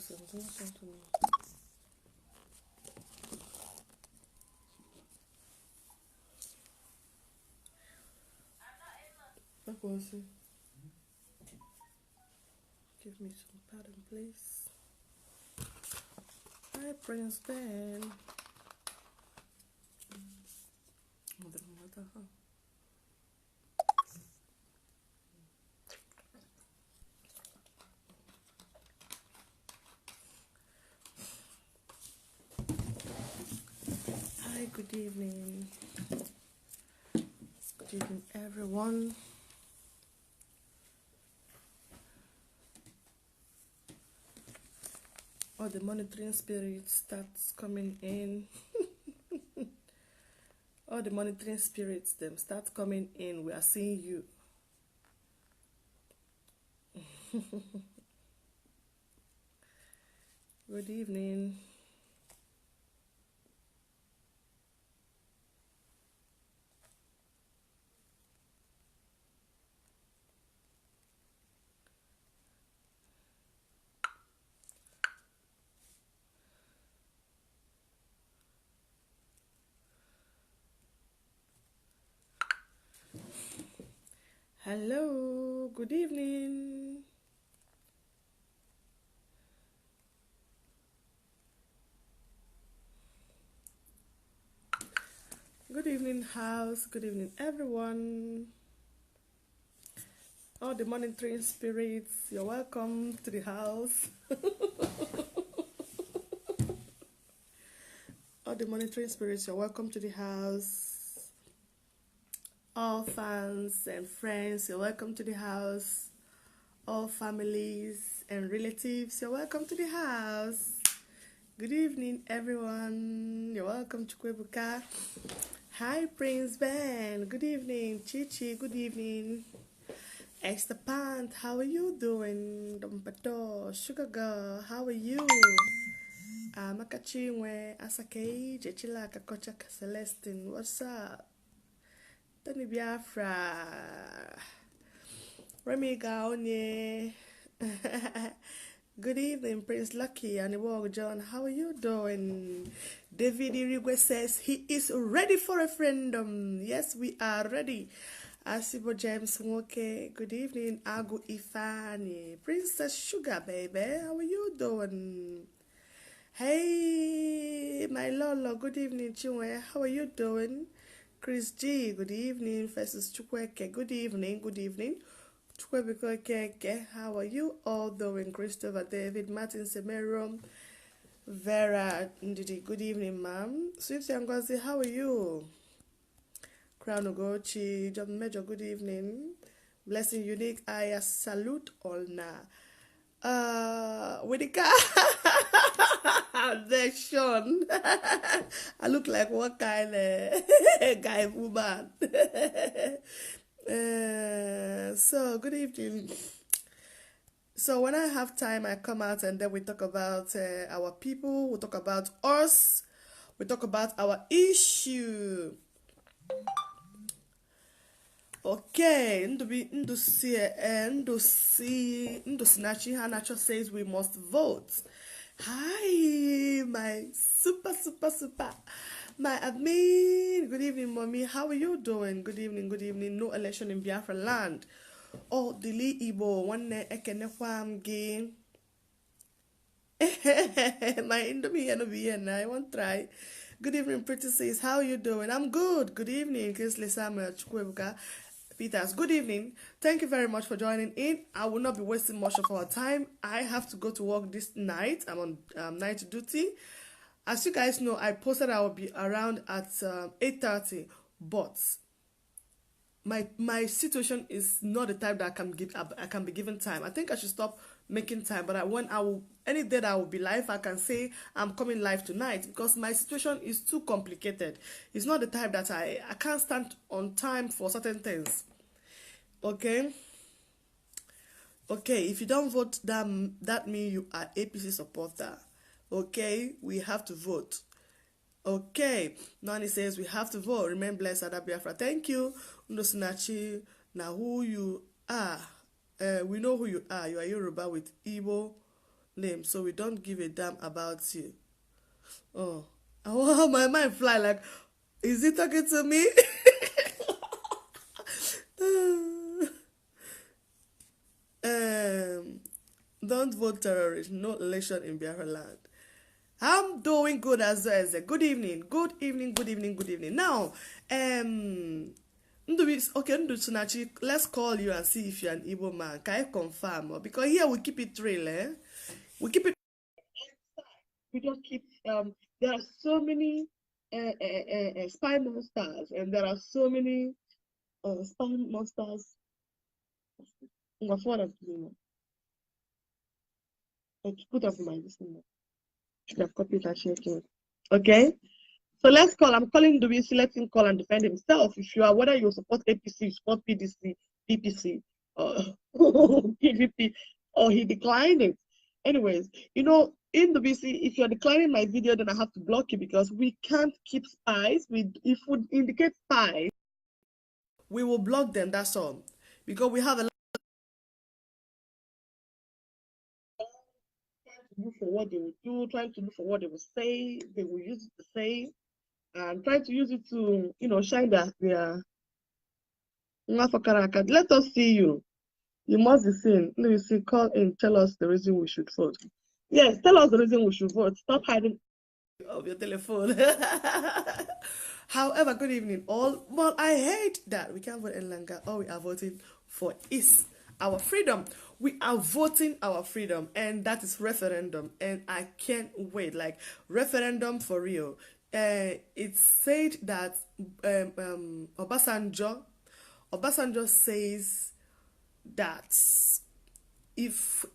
presentation to me. What was it? Give me some pattern, please. Hi, Prince Ben. Hi, good evening. Good evening, everyone. All the monitoring spirits starts coming in. All the monitoring spirits them start coming in. We are seeing you. Good evening. Hello, good evening. Good evening, house. Good evening, everyone. All the monitoring spirits, you're welcome to the house. All the monitoring spirits, you're welcome to the house. All fans and friends, you're welcome to the house. All families and relatives, you're welcome to the house. Good evening, everyone. You're welcome to Kwebuka. Hi, Prince Ben. Good evening, Chichi. Good evening. Extra Pant, how are you doing? Dompato, Sugar Girl, how are you? Makachingwe, Asake, Jechila, Kakocha, Celestine, what's up? Tony Biafra, Remy Gaonye. Good evening, Prince Lucky and Iwog John. How are you doing? David Irigwe says he is ready for a referendum. Yes, we are ready. Asibo James Nwoke. Good evening, Agu Ifani. Princess Sugar, baby. How are you doing? Hey, my Lolo. Good evening, Chinwe. How are you doing? Chris G. Good evening. Festus Chukweke. Good evening. Good evening. Chukwebiko, how are you all doing? Christopher David, Martin Semero, Vera Ndidi, good evening, ma'am. Sweet Yangozi, how are you? Crown Ogochi, John Major, good evening. Blessing Unique, I salute all now. With the car, there, Sean. I look like what kind of guy, woman? So good evening. So when I have time, I come out and then we talk about our people, we talk about us, we talk about our issue. Okay, Ndusinachi Hanacho says we must vote. Hi, my super. My admin, good evening, mommy. How are you doing? Good evening. No election in Biafra land. Oh, Dili Igbo, one ekene kwamgi. My Indomie no be here I won't try. Good evening, Pretty says. How are you doing? I'm good. Good evening, Kinsley Samuel Chukwuebuka Peters. Good evening. Thank you very much for joining in. I will not be wasting much of our time. I have to go to work this night. I'm on night duty. As you guys know, I posted I will be around at 8:30, but my situation is not the type that I can be given time. I think I should stop making time. But any day that I will be live, I can say I'm coming live tonight because my situation is too complicated. It's not the type that I can't stand on time for certain things. Okay. If you don't vote, that means you are APC supporter. Okay, we have to vote. Okay, Nani says we have to vote. Remain blessed, Ada Biafra. Thank you. Ndosinachi, now who you are. We know who you are. You are Yoruba with Igbo name, so we don't give a damn about you. Oh, how my mind fly like, is he talking to me? um, don't vote terrorist. No election in Biafra land. I'm doing good as well as a good evening, good evening, good evening, good evening. Now, okay, Nduchunachi, let's call you and see if you're an Igbo man. Can I confirm? Because here we keep it real, eh? We keep it. We don't keep. There are so many spy monsters, and there are so many spy monsters. What I'm doing. Put up my listener. Should have copied and shared it. Okay. So let's call. I'm calling WC. Let him call and defend himself. If you are, whether you support APC, you support PDC, PPC, or PVP, or he declined it. Anyways, you know, in WC, if you're declining my video, then I have to block you because we can't keep spies. If we indicate spies, we will block them. That's all. Because we have a lot to look for what they will do, trying to look for what they will say, they will use it to say, and trying to use it to, you know, shine their let us see you. You must be seen. Let me see. Call in. Tell us the reason we should vote. Yes, tell us the reason we should vote. Stop hiding of your telephone. However, good evening, all. Well, I hate that we can't vote any longer. All we are voting for is our freedom. We are voting our freedom, and that is referendum. And I can't wait. Like referendum for real. It said that Obasanjo says that if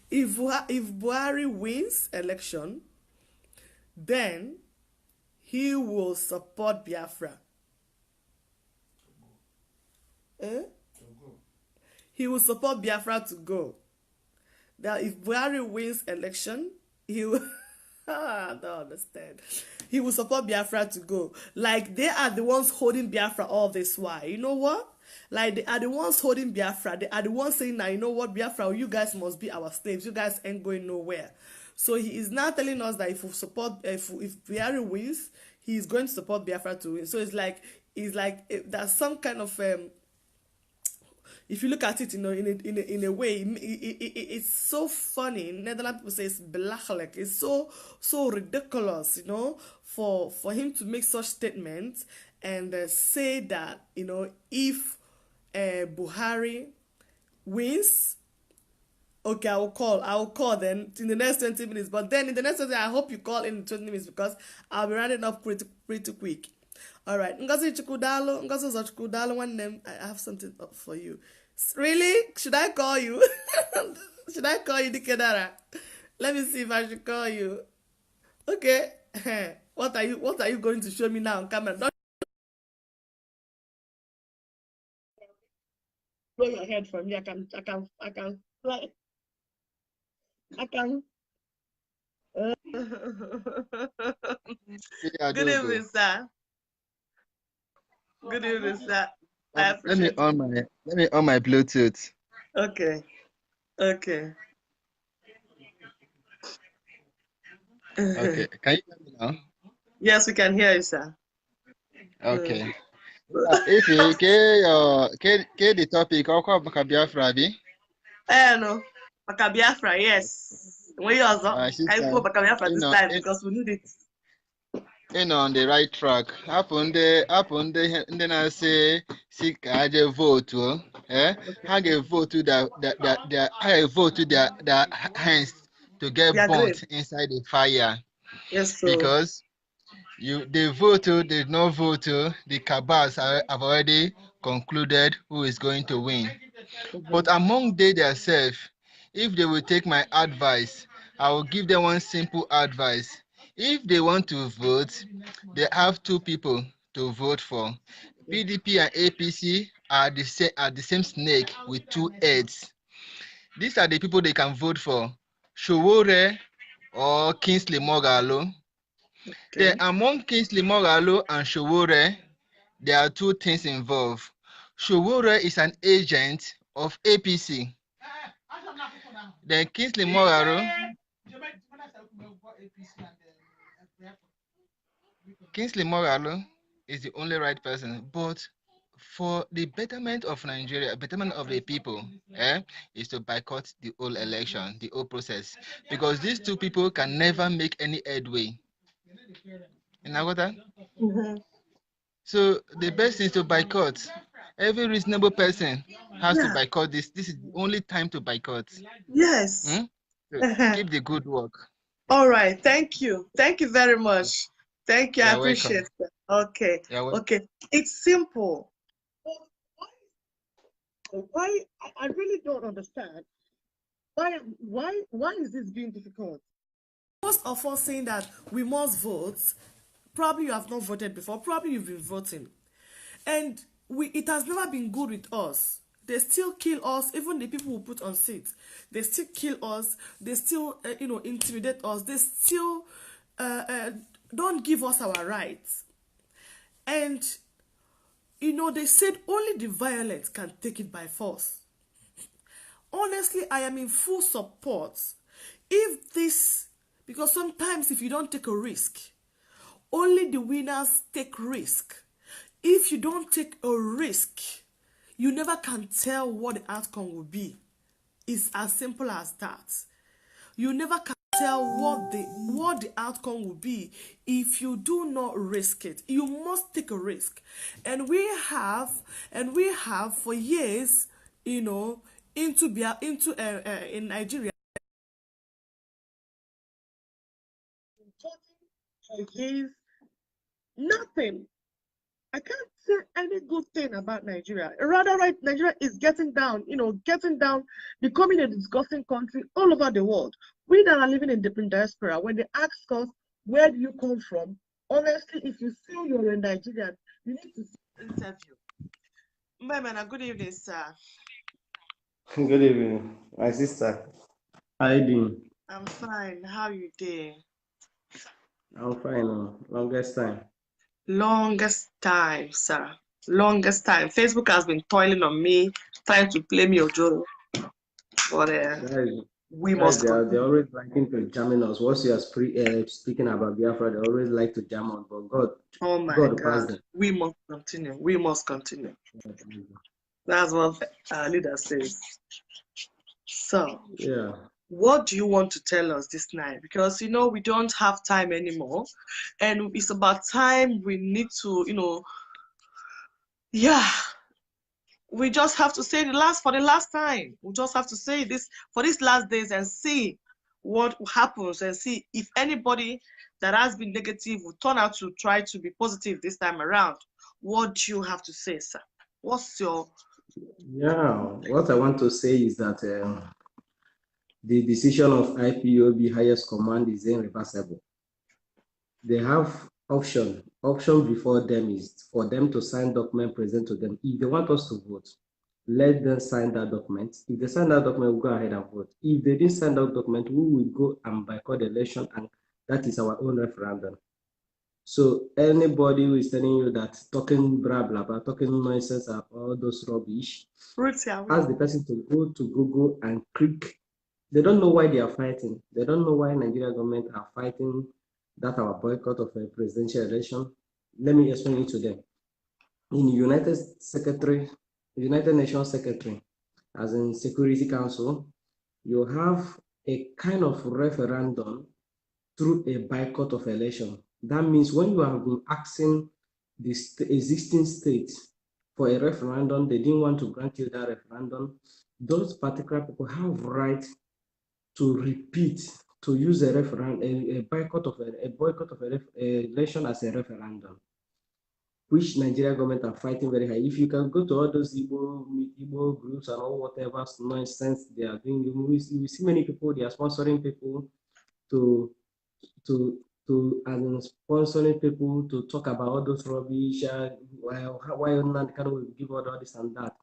if Buhari wins election, then he will support Biafra. He will support Biafra to go. That if Buhari wins election, he will. I don't understand. He will support Biafra to go. Like they are the ones holding Biafra all this while. You know what? Like they are the ones holding Biafra. They are the ones saying, now you know what, Biafra, you guys must be our slaves. You guys ain't going nowhere. So he is now telling us that if we support, if Buhari wins, he is going to support Biafra to win. So it's like there's some kind of if you look at it, you know, in a way, it's so funny. In Netherlands, people say it's belachelijk. It's so ridiculous, you know, for him to make such statements and say that, you know, if Buhari wins, okay, I will call then in the next 20 minutes. But then in the next 20 minutes, I hope you call in 20 minutes because I'll be running up pretty quick. All right. Ngozi Chukwudalo, Ngozi Chukwudalo, one name. I have something up for you. Really? Should I call you? Should I call you, Dikedara? Let me see if I should call you. Okay. What are you going to show me now on camera? Don't blow your head from me. I can fly. I can. Good evening, sir. Good evening, sir. Let me on my Bluetooth. Okay. Okay. Okay. Can you hear me now? Yes, we can hear you, sir. Okay. If you get the topic, I'll call Biafra. No. Biafra, yes. When you also I go Biafra this time because we need it. On the right track. Happen the na say si ka je vote ha ga vote their hands to get burnt inside the fire. Yes, sir. Because they vote, they not vote, the cabals have already concluded who is going to win. But among they themselves, if they will take my advice, I will give them one simple advice. If they want to vote, they have two people to vote for. PDP and APC are the same snake with two heads. These are the people they can vote for. Showore or Kingsley Mogalo. Then among Kingsley Mogalo and Showore, there are two things involved. Showore is an agent of APC. Then Kingsley Moghalu. Kingsley Moghalu is the only right person, but for the betterment of Nigeria, betterment of the people, is to boycott the whole election, the whole process, because these two people can never make any headway. You know what that? So the best is to boycott. Every reasonable person has to boycott this. This is the only time to boycott. Yes. So keep the good work. All right. Thank you. Thank you very much. Thank you. I appreciate Welcome. that. Okay. Okay. It's simple. Why? I really don't understand. Why is this being difficult? Most of us saying that we must vote. Probably you have not voted before. Probably you've been voting, and it has never been good with us. They still kill us. Even the people who put on seats, they still kill us. They still intimidate us. They still don't give us our rights. And they said only the violent can take it by force. Honestly, I am in full support. If this, because sometimes if you don't take a risk, only the winners take risk. If you don't take a risk, you never can tell what the outcome will be. It's as simple as that. You never can tell what the outcome will be if you do not risk it. You must take a risk. And we have for years, in Nigeria, nothing. I can't say any good thing about Nigeria. Rather, right, Nigeria is getting down, becoming a disgusting country all over the world. We that are living in different diaspora, when they ask us, where do you come from? Honestly, if you say you're a Nigerian, you need to interview. Ma'am, good evening, sir. Good evening, my sister. How you doing? I'm fine. How you doing? I'm fine. Longest time. Longest time, sir. Longest time. Facebook has been toiling on me, trying to play me Ojoro. But we must they're always liking to jam in us. Once you are speaking about Biafra, they always like to jam on. But God passed them. We must continue. We must continue. That's what our leader says. So, what do you want to tell us this night? Because, we don't have time anymore. And it's about time we need to, we just have to say for the last time. We just have to say this for these last days and see what happens and see if anybody that has been negative will turn out to try to be positive this time around. What do you have to say, sir? What's your... What I want to say is that the decision of IPOB highest command is irreversible. They have option before them is for them to sign document present to them. If they want us to vote, let them sign that document. If they sign that document, we'll go ahead and vote. If they didn't sign that document, we will go and boycott the election, and that is our own referendum. So anybody who is telling you that talking blah blah blah, talking nonsense and all those rubbish, ask the person to go to Google and click. They don't know why they are fighting. They don't know why Nigeria government are fighting that our boycott of a presidential election. Let me explain it to them. In United Nations Secretary, as in Security Council, you have a kind of referendum through a boycott of election. That means when you have been asking the existing states for a referendum, they didn't want to grant you that referendum, those particular people have right to repeat, to use a referendum, a boycott of an election as a referendum, which Nigeria government are fighting very high. If you can go to all those Igbo groups and all whatever nonsense they are doing, you will see many people, they are sponsoring people to sponsoring people to talk about all those rubbish, why not can give all this and that.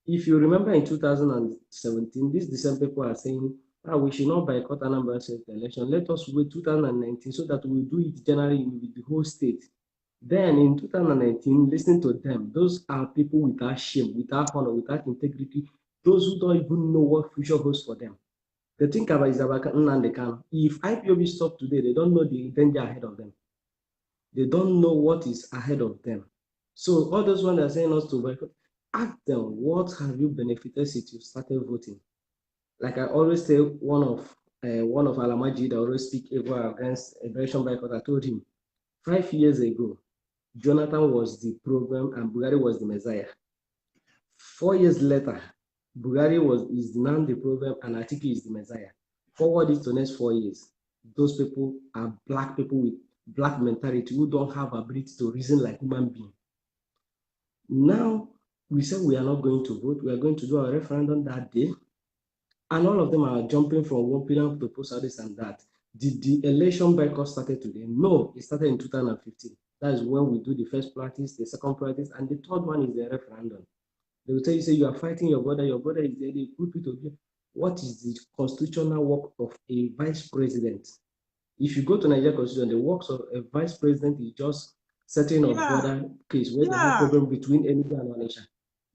If you remember in 2017, this December people are saying, we should not boycott Anambra State election. Let us wait 2019 so that we do it generally with the whole state. Then in 2019, listen to them. Those are people without shame, without honor, without integrity. Those who don't even know what future holds for them. The thing about is about Nnamdi Kanu. If IPOB stop today, they don't know the danger ahead of them. They don't know what is ahead of them. So all those ones that are saying us to boycott, ask them, what have you benefited since you started voting? Like I always say, one of Alamaji that always speak ever against election boycott, I told him 5 years ago, Jonathan was the problem and Buhari was the Messiah. 4 years later, Buhari is now the problem and Atiku is the Messiah. Forward it to the next 4 years. Those people are black people with black mentality who don't have ability to reason like human beings. Now, we said we are not going to vote. We are going to do our referendum that day. And all of them are jumping from one pillar to post this and that. Did the election boycott started today? No, it started in 2015. That is when we do the first practice, the second practice, and the third one is the referendum. They will tell you, say you are fighting your brother is there, they put it to. What is the constitutional work of a vice president? If you go to Nigeria Constitution, the works of a vice president is just setting of border case where they have problem between any and nation.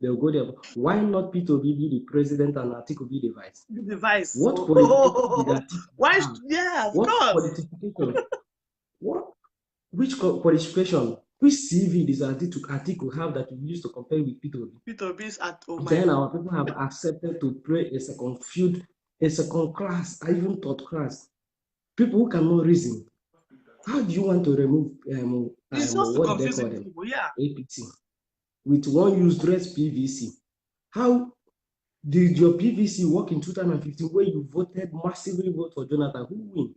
They'll go there. Why not P2B be the president and Atiku be the vice? The vice. What qualification did Atiku Why? have? Yeah, of what course. Qualification? Which qualification? Which CV does Atiku have that we used to compare with P2B? P2B is at Then our people have accepted to play a second field, a second class, even third class. People who cannot reason. How do you want to remove what they call them? People, yeah. APT with one useless PVC? How did your PVC work in 2015 where you voted massively vote for Jonathan? Who win?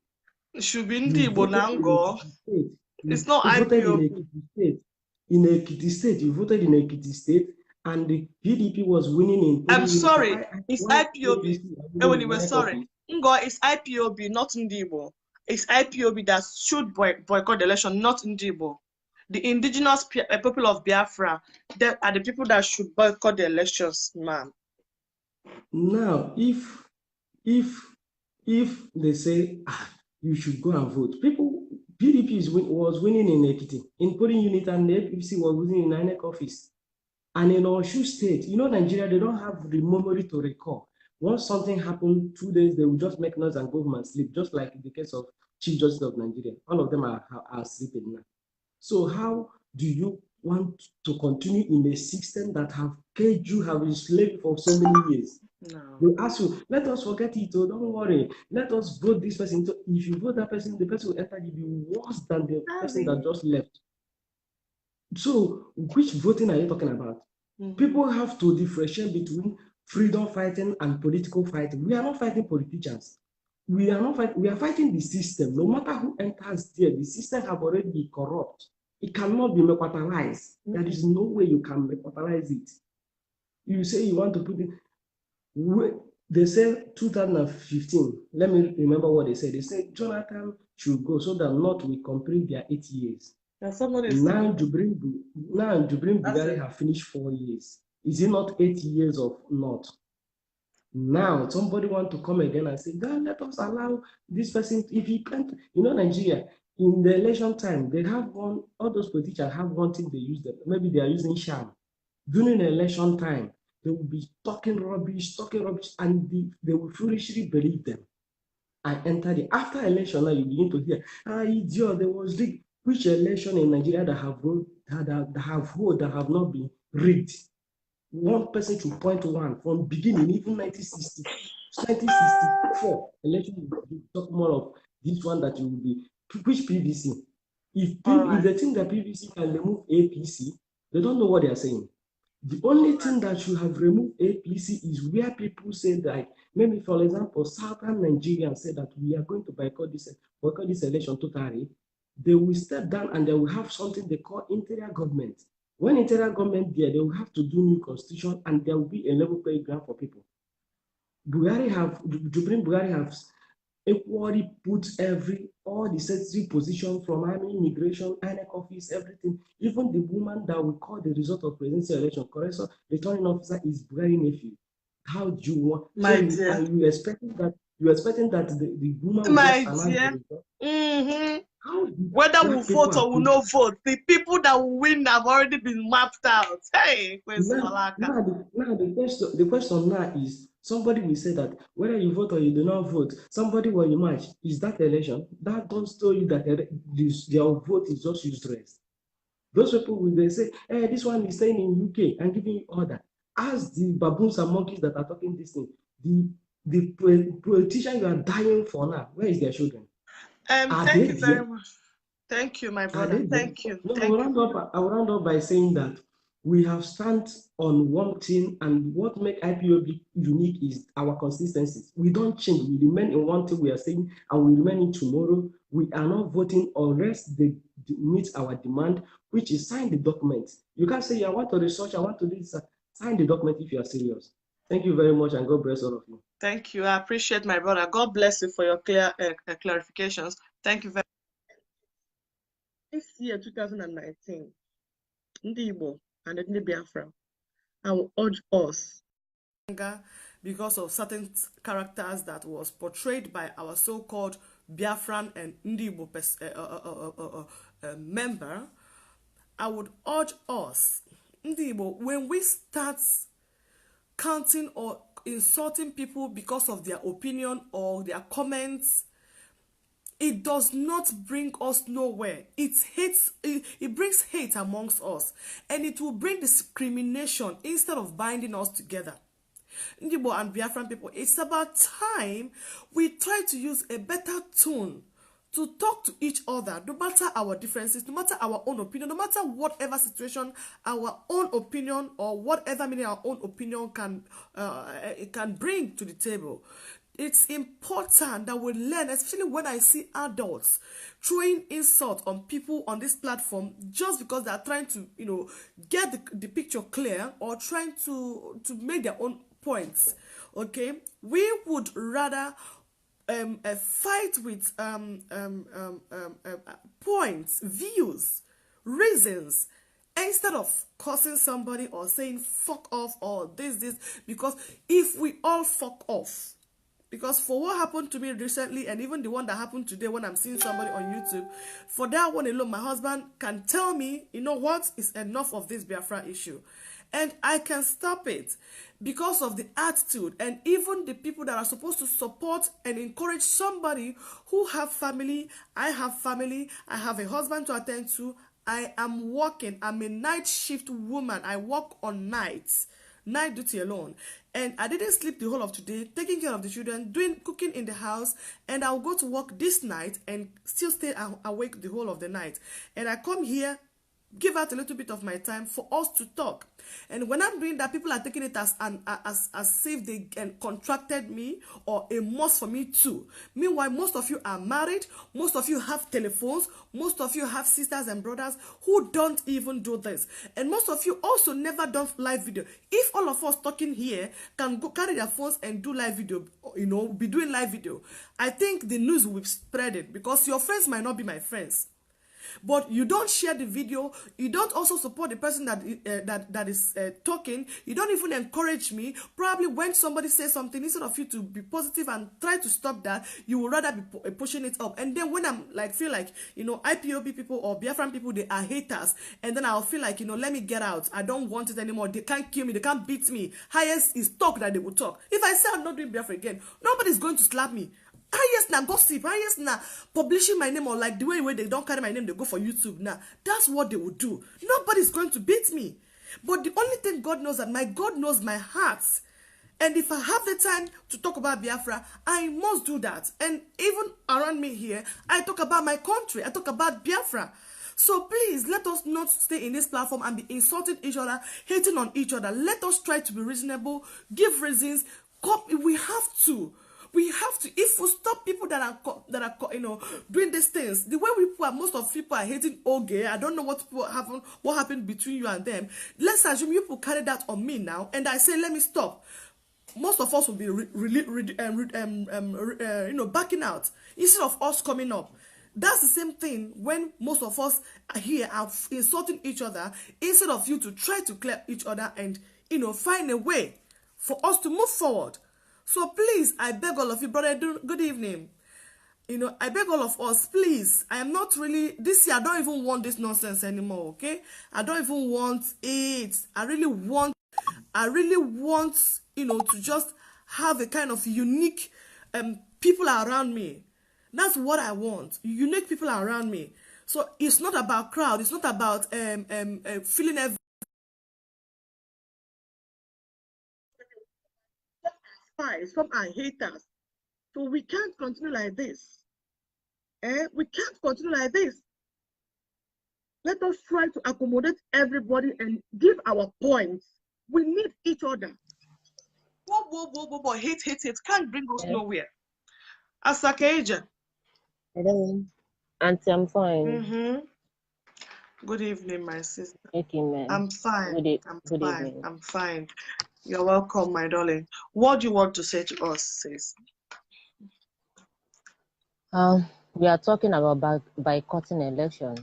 It should be in the Bonango. It's not you voted IPO. in Ekiti State. In Ekiti State, you voted in Ekiti State, and the PDP was winning in. I'm sorry, it's IPOB. Anyway, sorry. Ngo, it's IPOB, not Ndibo. It's IPOB that should boycott the election, not Ndibo. The indigenous people of Biafra, they are the people that should boycott the elections, ma'am. Now, if they say you should go and vote, PDP was winning in Ekiti, in polling unit, and the APC was winning in INEC office. And in Osun State, Nigeria, they don't have the memory to recall. Once something happened, 2 days, they will just make noise and go and sleep, just like in the case of Chief Justice of Nigeria. All of them are sleeping now. So how do you want to continue in a system that have caged you, have enslaved for so many years? No. They ask you, let us forget it, oh, don't worry, let us vote this person. So if you vote that person, the person will enter to be worse than the person that just left. So which voting are you talking about? People have to differentiate between freedom fighting and political fighting. We are not fighting politicians. We are not fighting. We are fighting the system. No matter who enters there, the system have already been corrupt. It cannot be mequatalized. There is no way you can mequatalize it. You say you want to put it. They say 2015. Let me remember what they said. They said Jonathan should go so that North will complete their 8 years. Now Jubrin Bugari have finished 4 years. Is it not 8 years of North? Now somebody want to come again and say, God, let us allow this person. If he can't, Nigeria in the election time, they have all those politicians have one thing they use. Maybe they are using sham during the election time. They will be talking rubbish, and they will foolishly believe them and enter the after election. Now you begin to hear, idiot, there was rigged. Which election in Nigeria that have not been rigged? One person should point to one from beginning, even 1964 election. You talk more of this one that you will be. Which PVC? If they think that PVC can remove APC, they don't know what they are saying. The only thing that should have removed APC is where people say that, maybe for example, Southern Nigeria said that we are going to boycott this election totally. They will step down and they will have something they call interior government. When interior government there, they will have to do new constitution and there will be a level playing ground for people. Jubrin Bugari has equally put all the sensitive position from army, immigration, INEC office, everything. Even the woman that we call the result of presidential election, correction, returning officer is Bugari nephew. How do you want? Are you expecting that? You expecting that the woman will just announce the result? Whether we vote or we no vote, the people that will win have already been mapped out. Hey, now the question now is, Somebody will say that whether you vote or you do not vote, somebody will emerge. Is that election? That don't tell you that their vote is just useless. Those people will they say, hey, this one is staying in UK and giving you order. As the baboons and monkeys that are talking this thing, the politicians you are dying for now, where is their children? Thank you very much. Thank you, my brother. Thank you. No, Thank I'll round up by saying that we have stand on one thing, and what makes IPOB unique is our consistency. We don't change. We remain in one thing we are saying, and we remain in tomorrow. We are not voting unless they meet our demand, which is sign the document. You can't say, I want to research, I want to do this. Sign the document if you are serious. Thank you very much, and God bless all of you. Thank you. I appreciate my brother. God bless you for your clear clarifications. Thank you very much. This year, 2019, Ndi Igbo and Ndi Biafra, I will urge us, because of certain characters that was portrayed by our so-called Biafran and Ndi Igbo member, I would urge us, Ndi Igbo, when we start counting or insulting people because of their opinion or their comments, it does not bring us nowhere. It brings hate amongst us, and it will bring discrimination instead of binding us together. Ndibo and Biafran people, it's about time we try to use a better tone to talk to each other, no matter our differences, no matter our own opinion, no matter whatever situation our own opinion or whatever meaning our own opinion can bring to the table. It's important that we learn, especially when I see adults throwing insult on people on this platform just because they are trying to, get the picture clear or trying to make their own points. Okay, we would rather fight with points, views, reasons, instead of cursing somebody or saying fuck off or this, because if we all fuck off, because for what happened to me recently, and even the one that happened today when I'm seeing somebody on YouTube, for that one alone, my husband can tell me, you know what, is enough of this Biafra issue. And I can stop it because of the attitude and even the people that are supposed to support and encourage somebody who have family. I have family. I have a husband to attend to. I am working. I'm a night shift woman. I work on nights. Night duty alone, and I didn't sleep the whole of today, taking care of the children, doing cooking in the house, and I'll go to work this night and still stay awake the whole of the night. And I come here, give out a little bit of my time for us to talk. And when I'm doing that, people are taking it as if they contracted me or a must for me too. Meanwhile, most of you are married, most of you have telephones, most of you have sisters and brothers who don't even do this. And most of you also never done live video. If all of us talking here can go carry their phones and do live video, be doing live video, I think the news will be spreading, because your friends might not be my friends. But you don't share the video, you don't also support the person that is talking, you don't even encourage me. Probably when somebody says something, instead of you to be positive and try to stop that, you will rather be pushing it up. And then when I'm feel like, IPOB people or Biafran people, they are haters, and then I'll feel like, let me get out, I don't want it anymore, they can't kill me, they can't beat me. Highest is talk that they will talk. If I say I'm not doing Biafra again, nobody's going to slap me. Highest na gossip, highest na publishing my name, or like the way they don't carry my name, they go for YouTube now. That's what they will do. Nobody's going to beat me. But the only thing God knows, that my God knows my heart. And if I have the time to talk about Biafra, I must do that. And even around me here, I talk about my country, I talk about Biafra. So please, let us not stay in this platform and be insulting each other, hating on each other. Let us try to be reasonable, give reasons. We have to. If we stop people that are doing these things, the way most of people are hating Oge, I don't know what happened between you and them. Let's assume you people carry that on me now, and I say let me stop. Most of us will be backing out instead of us coming up. That's the same thing when most of us are here are insulting each other, instead of you to try to clear each other and find a way for us to move forward. So please, I beg all of you, brother, good evening. I beg all of us, please. I am not really, this year, I don't even want this nonsense anymore, okay? I don't even want it. I really want, to just have a kind of unique people around me. That's what I want. Unique people around me. So it's not about crowd. It's not about feeling every. Some are haters. So we can't continue like this. We can't continue like this. Let us try to accommodate everybody and give our points. We need each other. Whoa. Hate. Can't bring us nowhere. Asaka. Hello. Auntie, I'm fine. Good evening, my sister. Okay, ma'am. I'm fine. Good evening. I'm fine. You're welcome, my darling. What do you want to say to us, sis? We are talking about boycotting election.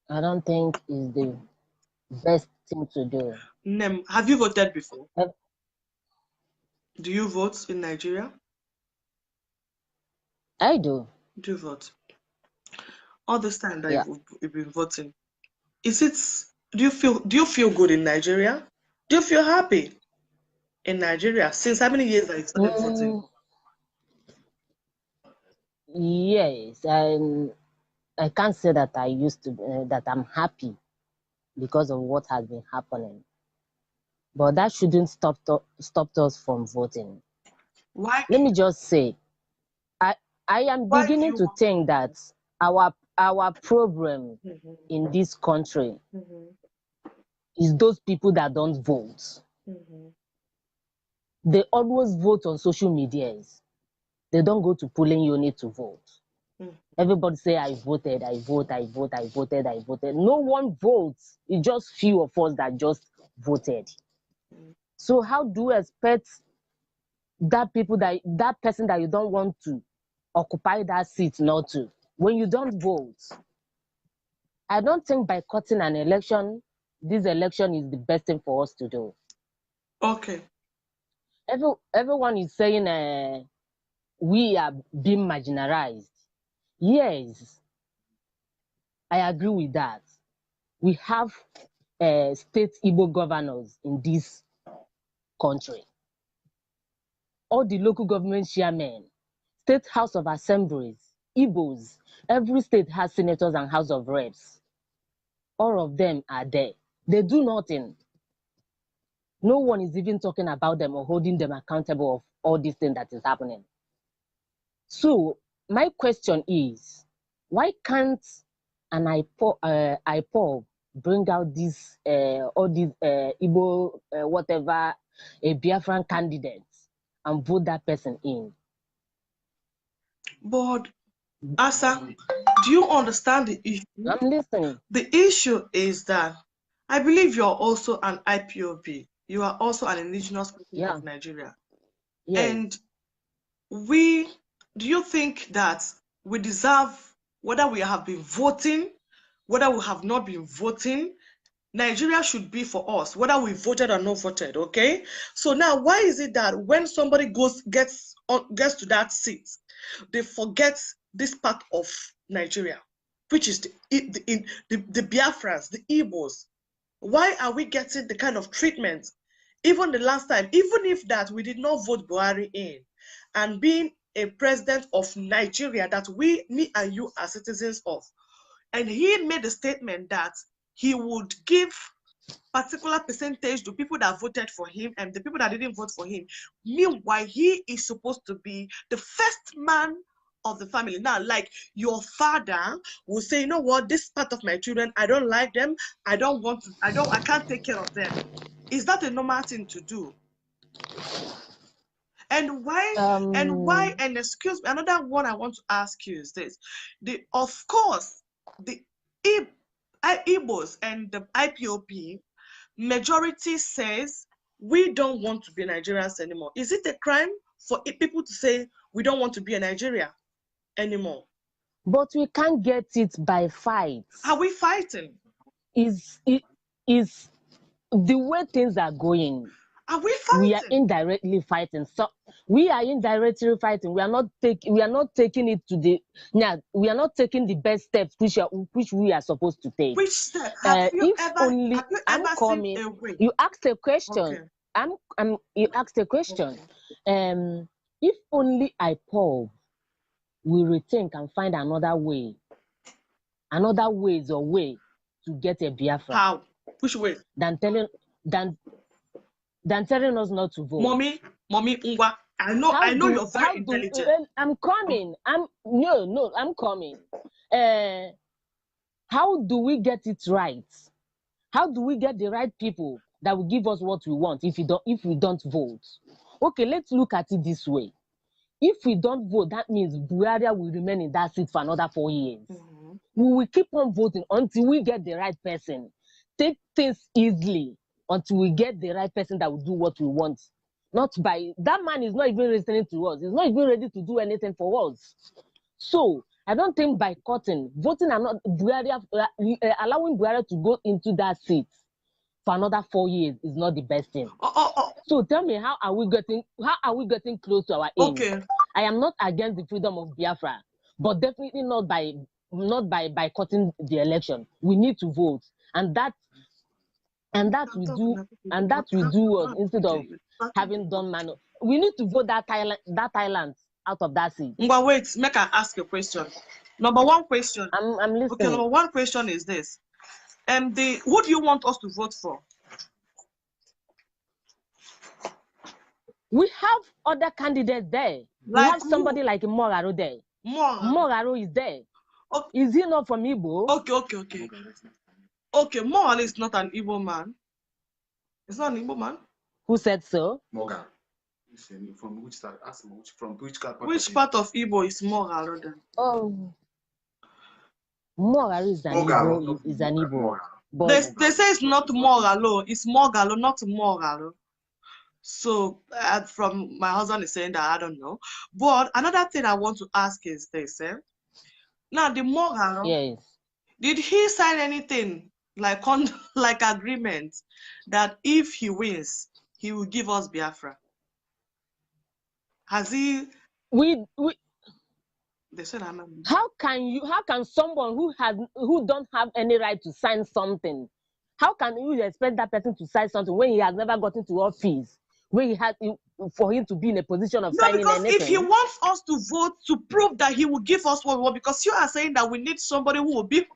I don't think is the best thing to do. Nem, have you voted before? Do you vote in Nigeria? I do. Do you vote? All this time that you've been voting, do you feel good in Nigeria? Do you feel happy in Nigeria? Since how many years have you started voting? Yes, I can't say that I used to that I'm happy because of what has been happening, but that shouldn't stop us from voting. Why? Let me just say, I am beginning to think that our problem in this country is those people that don't vote. They always vote on social medias. They don't go to polling unit to vote. Everybody say, I voted. No one votes. It's just few of us that just voted. So how do you expect that person that you don't want to occupy that seat not to, when you don't vote? I don't think boycotting an election, this election is the best thing for us to do. Okay. Everyone is saying we are being marginalized. Yes, I agree with that. We have state Igbo governors in this country. All the local government chairmen, state house of assemblies, Igbos, every state has senators and house of reps. All of them are there. They do nothing. No one is even talking about them or holding them accountable of all these things that is happening. So my question is, why can't an IPOB bring out this all these Igbo whatever Biafran candidates and vote that person in? But Asa, do you understand the issue? I'm listening. The issue is that I believe you're also an IPOB. You are also an indigenous people of Nigeria. Yes. And do you think that we deserve, whether we have been voting, whether we have not been voting, Nigeria should be for us, whether we voted or not voted, okay? So now, why is it that when somebody gets to that seat, they forget this part of Nigeria, which is the Biafrans, the Igbos? Why are we getting the kind of treatment? Even the last time, even if that we did not vote Buhari in, and being a president of Nigeria that me and you are citizens of, and he made a statement that he would give particular percentage to people that voted for him and the people that didn't vote for him. Meanwhile, he is supposed to be the first man of the family. Now, like your father will say, you know what, this part of my children, I don't like them. I can't take care of them. Is that a normal thing to do? And why, and excuse me, another one I want to ask you is this. Of course, the Igbos and the IPOP majority says we don't want to be Nigerians anymore. Is it a crime for people to say we don't want to be a Nigeria anymore? But we can't get it by fights. Are we fighting? Is the way things are going. Are we fighting? We are indirectly fighting. So we are indirectly fighting. We are not taking it to the we are not taking the best steps which we are supposed to take. Which step? Have you ever seen a way? You asked a question. Okay. you asked a question. If only IPOB will rethink and find another way to get a Biafra. How? Which way? Than telling us not to vote. Mommy, Ngwa, I know you're very intelligent. I'm coming. I'm coming. How do we get it right? How do we get the right people that will give us what we want if we don't vote? Okay, let's look at it this way. If we don't vote, that means Buhari will remain in that seat for another 4 years. Mm-hmm. We will keep on voting until we get the right person. Take things easily until we get the right person that will do what we want. Not by that man is not even listening to us. He's not even ready to do anything for us. So I don't think boycotting, voting and not Buhari, allowing Buhari to go into that seat for another 4 years is not the best thing. So tell me, how are we getting close to our aim? Okay. I am not against the freedom of Biafra, but definitely not by boycotting the election. We need to vote, and that we do instead of having done man. We need to vote that Thailand out of that seat. But wait, make I ask a question. Number one question. I'm listening. Okay, number one question is this. Who do you want us to vote for? We have other candidates there. We have somebody like Moraro there. Moraro is there. Okay. Is he not from Igbo? Okay. Okay, Moraro is not an Igbo man. It's not an Igbo man. Who said so? Morgan. From which side? Ask him from which part? Which part of Igbo is Moraro then? Oh, Moraro is an Igbo. But they say it's not Moralo. It's Morgalo, not Moraro. So, from my husband is saying that I don't know. But another thing I want to ask is this: now the Morgalo, yes, did he sign anything like agreement that if he wins, he will give us Biafra? Has he? They said I'm. How can someone who don't have any right to sign something? How can you expect that person to sign something when he has never gotten to office? When he had for him to be in a position of signing because anything. If he wants us to vote to prove that he will give us what we want, because you are saying that we need somebody who will be to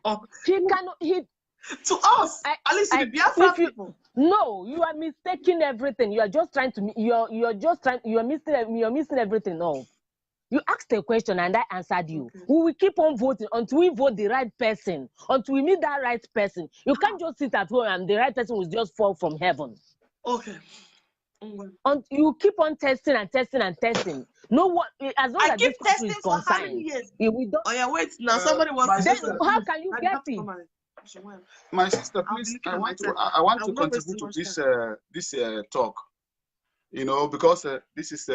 us, at least to the Biafra people. No, you are mistaking everything. You are just trying to. You are missing everything. No, you asked a question and I answered you. Okay. We will keep on voting until we vote the right person. Until we meet that right person. You can't just sit at home and the right person will just fall from heaven. Okay. You keep on testing and testing and testing. No one, as long as keep this country testing is for concerned, how many years? We don't. Oh yeah, wait. Now somebody wants to. Then how can you get it? My sister, please. I want to contribute to this talk. You know, because this is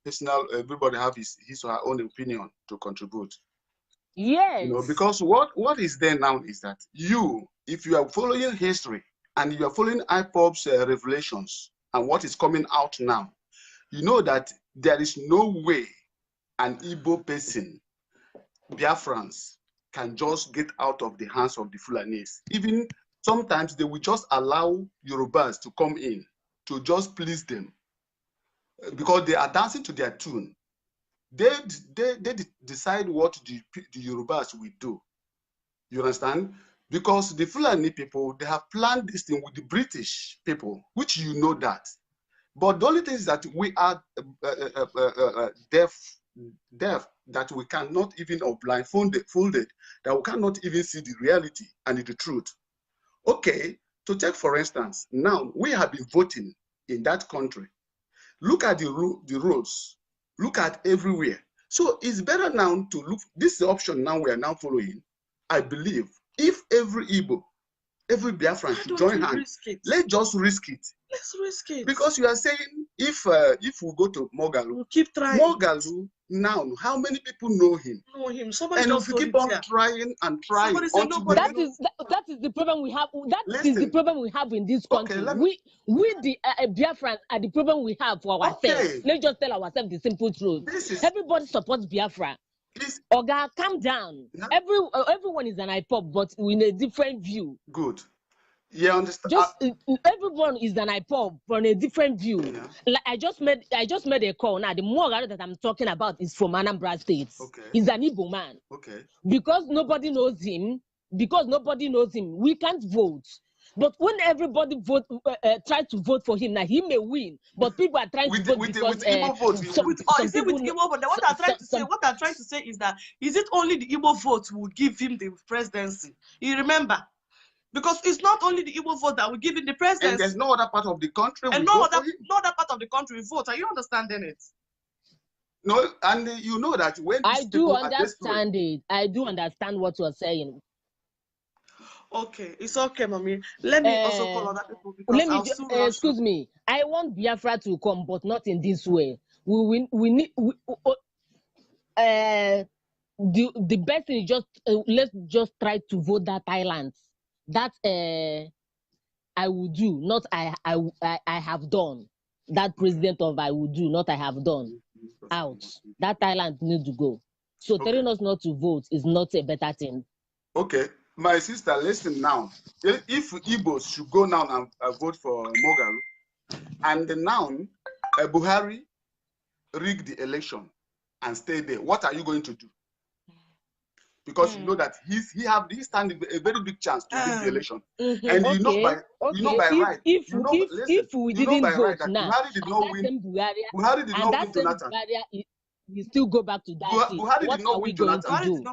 personal. Everybody have his or her own opinion to contribute. Yes. You know, because what is there now is that if you are following history. And you are following IPOB's revelations and what is coming out now, you know that there is no way an Igbo person, Biafrans, can just get out of the hands of the Fulanis. Even sometimes they will just allow Yorubas to come in to just please them because they are dancing to their tune. They decide what the Yorubas will do. You understand? Because the Fulani people, they have planned this thing with the British people, which you know that. But the only thing is that we are deaf, that we cannot even, or blindfolded, that we cannot even see the reality and the truth. Okay, to take for instance, now we have been voting in that country. Look at the roads, look at everywhere. So it's better now to look, this is the option now we are now following, I believe. If every Igbo, every Biafran should join hands, let's just risk it. Let's risk it. Because you are saying if we go to Mogalu, we'll keep trying. Mogalu now, how many people know him? Somebody and if we keep on trying and trying, that is the problem we have. Is the problem we have in this country. Okay, we the Biafrans are the problem we have for ourselves. Okay. Let's just tell ourselves the simple truth. Everybody supports Biafra. Oga, calm down. Yeah. Everyone is an IPOB, but in a different view. Good. Yeah, understand. Just everyone is an IPOB from a different view. Yeah. Like I just made a call now. The Mogalo that I'm talking about is from Anambra State. Okay. He's an Igbo man. Okay. Because nobody knows him, we can't vote. But when everybody try to vote for him, now he may win. But people are trying to vote because with Igbo votes. Is it with Igbo vote? What I'm trying to say is that is it only the Igbo vote will give him the presidency? You remember? Because it's not only the Igbo vote that will give him the presidency. And there's no other part of the country. And no other part of the country vote. Are you understanding it? No, and you know that when I do understand it. I do understand what you're saying. Okay, it's okay, mommy. Let me also call other people because excuse me. I want Biafra to come, but not in this way. We need the best thing is just let's just try to vote that Thailand. That I will do, not I have done. That president of I will do, not I have done. Out. That Thailand need to go. So telling us not to vote is not a better thing. Okay. My sister, listen now. If Igbos should go now and vote for Moghalu, and now Buhari rigged the election and stay there, what are you going to do? Because you know that he standing a very big chance to win the election, and you know by right. If we didn't vote now, Buhari did not win. Buhari did not win Jonathan. We still go back to that. Buhari did not win Jonathan.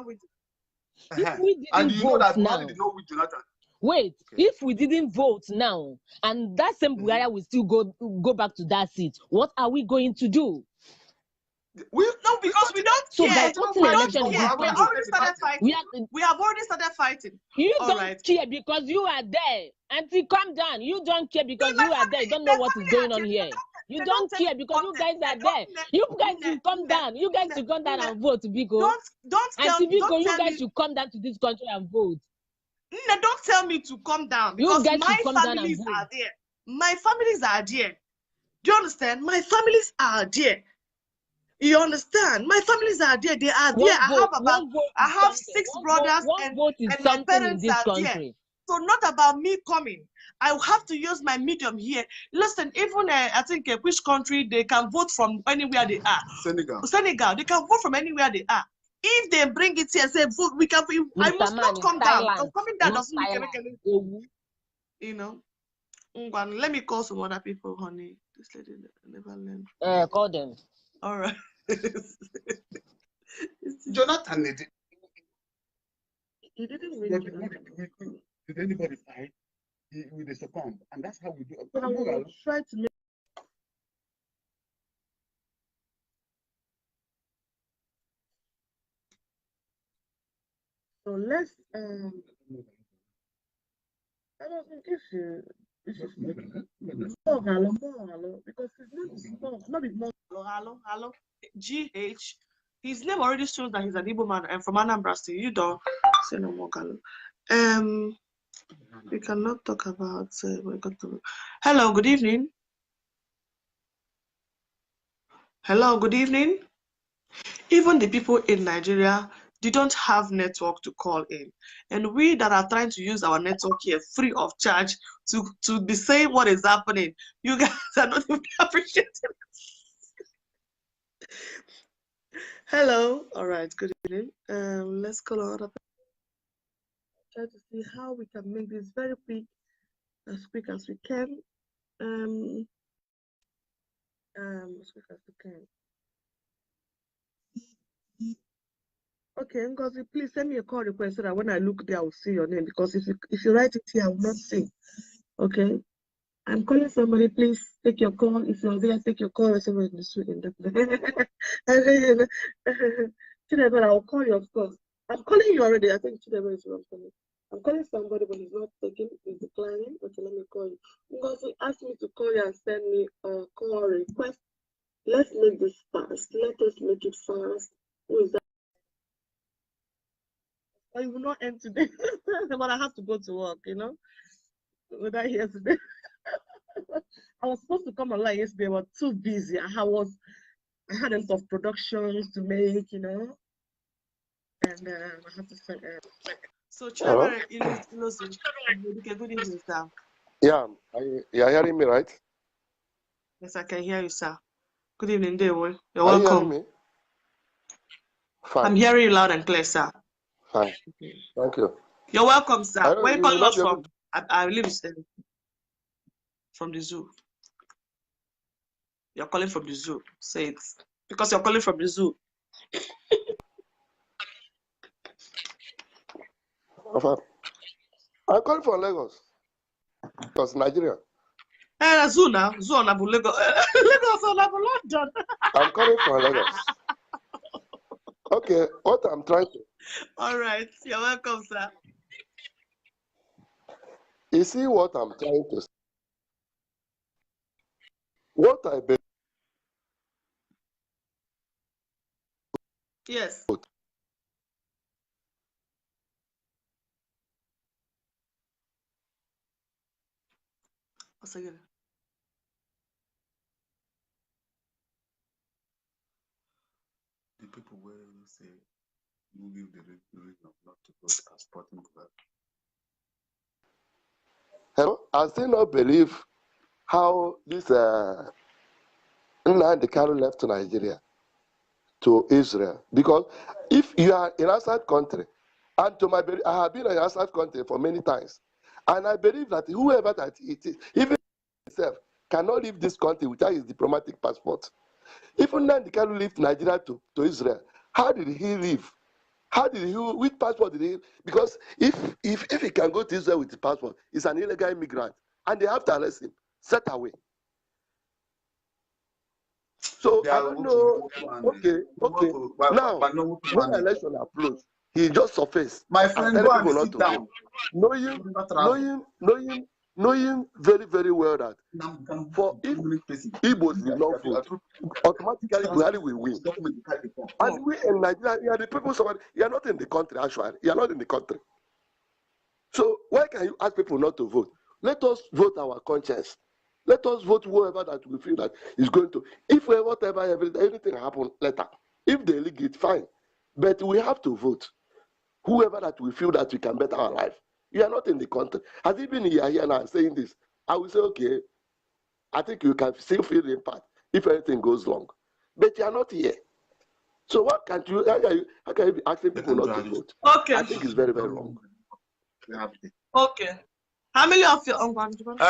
If we didn't and you know that now, Buhari did not win Jonathan. Wait, if we didn't vote now, and that same Buhari will still go back to that seat, what are we going to do? Because we don't care. We have already started fighting. We have already started fighting. You don't care because you are there. Auntie, calm down. You don't care because you are there. You don't know what is going on here. You don't care because you guys are there. You guys should come down. You guys should come down and vote, Biko. Auntie Biko, you guys should come down to this country and vote. Don't tell me to come down because my families are there. My families are there. Do you understand? My families are there. You understand? My families are there. They are there. I have 6 brothers and my parents are there. So not about me coming. I will have to use my medium here. Listen, even I think which country they can vote from anywhere they are. Senegal. They can vote from anywhere they are. If they bring it here and say vote, we can. I must not come down. Because coming down doesn't make anything. You know. Let me call some other people, honey. This lady never learned. Call them. All right. Jonathan he didn't win. Did anybody fight? With the succumb, and that's how we do it. I will try to make. So let's I don't think this is more because his name is not more hello GH. His name already shows that he's an Igbo man and from Anambra State. You don't say no more Galo. We cannot talk about hello, good evening. Hello, good evening. Even the people in Nigeria, they don't have network to call in. And we that are trying to use our network here free of charge to be saying what is happening, you guys are not even appreciating it. Hello. All right, good evening. Let's call another person. Try to see how we can make this very quick as we can. As quick as we can. Okay, Ngozi, please send me a call request so that when I look there, I will see your name. Because if you write it here, I will not see. Okay. I'm calling somebody, please take your call. If you're there, take your call. I will call you, of course. I'm calling you already. I think Chidebe is wrong for me. I'm calling somebody, but he's not taking, he's declining. Okay, let me call you. Ngozi asked me to call you and send me a call request. Let's make this fast. Let us make it fast. Who is that? I will not end today, but I have to go to work, you know. Without here today. I was supposed to come online yesterday, but too busy. I had a lot of productions to make, you know. And I have to send So, Trevor, good evening, sir. Yeah, you're hearing me, right? Yes, I can hear you, sir. Good evening, Dewo. You're welcome. You hearing me? Fine. I'm hearing you loud and clear, sir. Fine. Thank you. You're welcome, sir. Where you calling us from? I live from the zoo. You're calling from the zoo. Say it. Because you're calling from the zoo. I'm calling from Lagos. Because Nigeria. Zoo now. Zoo on Lagos. Lagos on London. I'm calling from Lagos. Okay, what I'm trying to. All right. You're welcome, sir. You see what I'm trying to say? What I believe. Yes. Again. The people will say you give the reason not to go to Sporting Club. Hello? I still not believe how this Nnamdi Kanu left to Nigeria to Israel. Because if you are in outside country, and to my I have been in outside country for many times, and I believe that whoever that it is, even himself, cannot leave this country without his diplomatic passport. If Nnamdi Kanu left Nigeria to Israel, how did he leave? How did he? Which passport did he? Because if he can go to Israel with his passport, he's an illegal immigrant, and they have to arrest him, set away. So I don't know. Okay. Now, when the election approach, he just surfaced. My friend, go and sit down. Knowing very, very well that for if Igbos will not vote, automatically Buhari will win. And we in Nigeria, you are the people. You are not in the country. Actually, you are not in the country. So why can you ask people not to vote? Let us vote our conscience. Let us vote whoever that we feel that is going to. If whatever anything happen later, if they leak it, fine. But we have to vote. Whoever that we feel that we can better our life. You are not in the country. As even you are here now saying this, I will say, okay, I think you can still feel the impact if anything goes wrong. But you are not here. So what can't you? How can you be asking people not to vote? Okay. I think it's very, very wrong. Okay. How many of your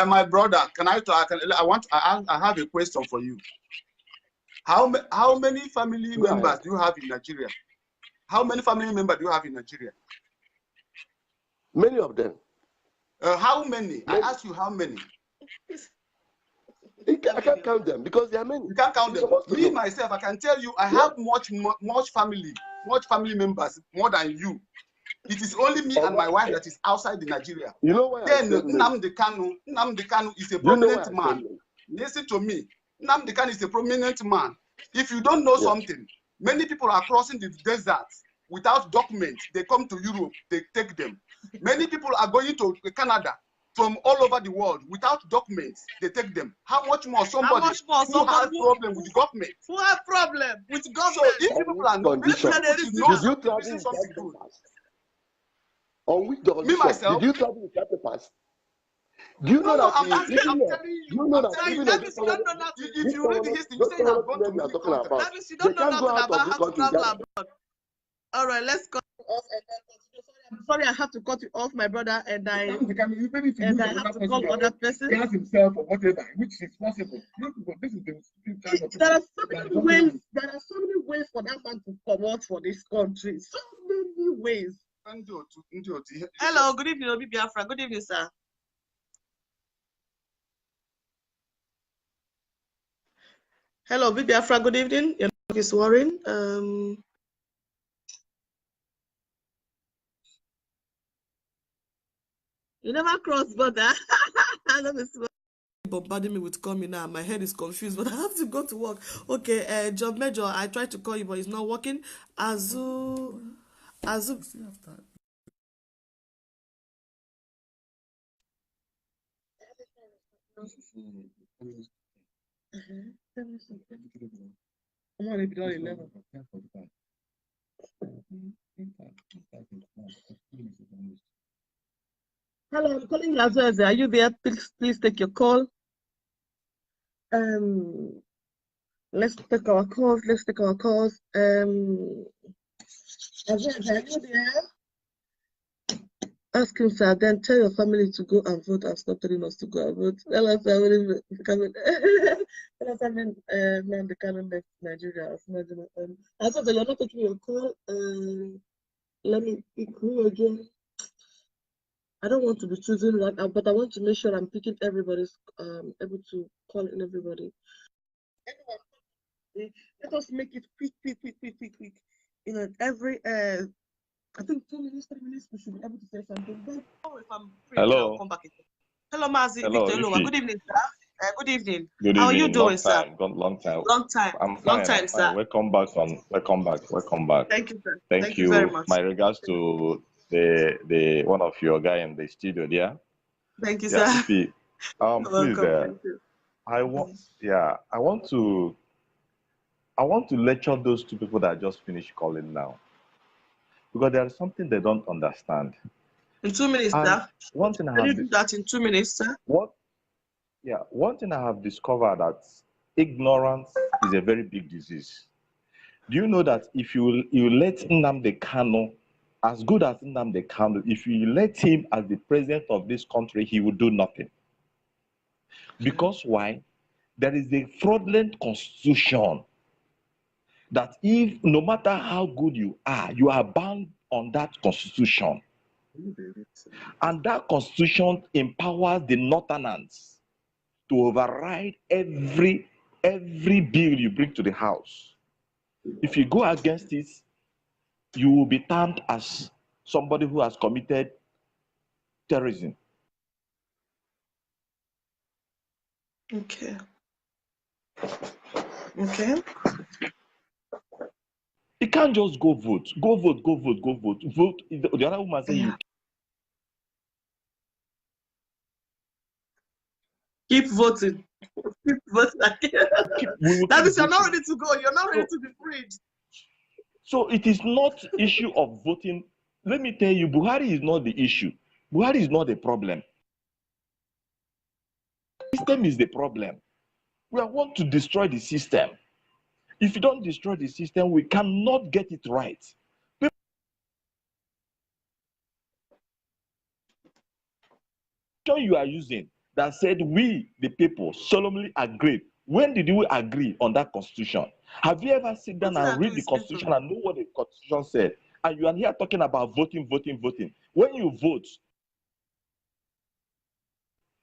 my brother, I have a question for you. How many family members do you have in Nigeria? How many family members do you have in Nigeria? Many of them. How many? I ask you how many? I can't count them because there are many. You can't count them. Me myself, I can tell you, I have much family members more than you. It is only me and my wife that is outside the Nigeria. You know why? Then Nnamdi Kanu is a prominent man. Listen to me. Nnamdi Kanu is a prominent man. If you don't know something, many people are crossing the desert without documents. They come to Europe, they take them. Many people are going to Canada from all over the world without documents. They take them. How much more somebody who has problem with the government? Who have problem with the government? So if people are not, did you travel something good? On which does me myself? Did you travel with that papers? Do you know that? I'm telling you, if you read the history, you say you have gone to many countries. You don't know nothing about how to travel abroad. All right, let's go. Sorry, I have to cut you off, my brother, and I have to call other person. He has himself or whatever, which is possible. There are so many ways. There are so many ways for that man to come out for this country. So many ways. Hello, good evening, Obi Biafra. Good evening, sir. Hello, Obi Biafra. Good evening. Your name is Warren. You never cross border. Bombarding me with coming now. My head is confused, but I have to go to work. Okay, Job Major, I tried to call you, but it's not working. Azu. Hello, I'm calling Lazarus. Are you there? Please take your call. Let's take our calls. Lazarus, are you there? Ask him, sir, then tell your family to go and vote and stop telling us to go and vote. Tell us how many man the canon left Nigeria. I thought that you're not taking your call. Let me pick who again. I don't want to be choosing right now, but I want to make sure I'm picking everybody's able to call in everybody. Let us make it quick. You know, every I think 2 minutes, 3 minutes, we should be able to say something. Then, if I'm free, hello. I'll come back again. Hello, Mazi. Hello, Victor Lua. Good evening, sir. Good evening. Good How evening. are you doing, long sir? Long time. I'm fine. Long time, I'm sir. fine. Welcome back. Thank you, sir. Thank you very much. My regards to the one of your guy in the studio there. Thank you, yeah, sir. Please, Welcome. Thank you. I want to lecture those two people that just finished calling now, because there is something they don't understand. In 2 minutes, And sir. one thing Can you do that in 2 minutes, sir? One thing I have discovered, that ignorance is a very big disease. Do you know that if you let Nnamdi Kanu, as good as Nnamdi Kanu, if you let him as the president of this country, he will do nothing? Because why? There is a fraudulent constitution that if, no matter how good you are bound on that constitution. And that constitution empowers the Northerners to override every bill you bring to the house. If you go against it, you will be termed as somebody who has committed terrorism. Okay. You can't just go vote. Vote. The other woman say you keep voting. That means you're not ready to go. You're not ready to be freed. So it is not issue of voting. Let me tell you, Buhari is not the issue. Buhari is not the problem. The system is the problem. We want to destroy the system. If you don't destroy the system, we cannot get it right. You are using that said we, the people, solemnly agreed. When did we agree on that constitution? Have you ever sit down and read the constitution and know what the constitution said? And you are here talking about voting. When you vote,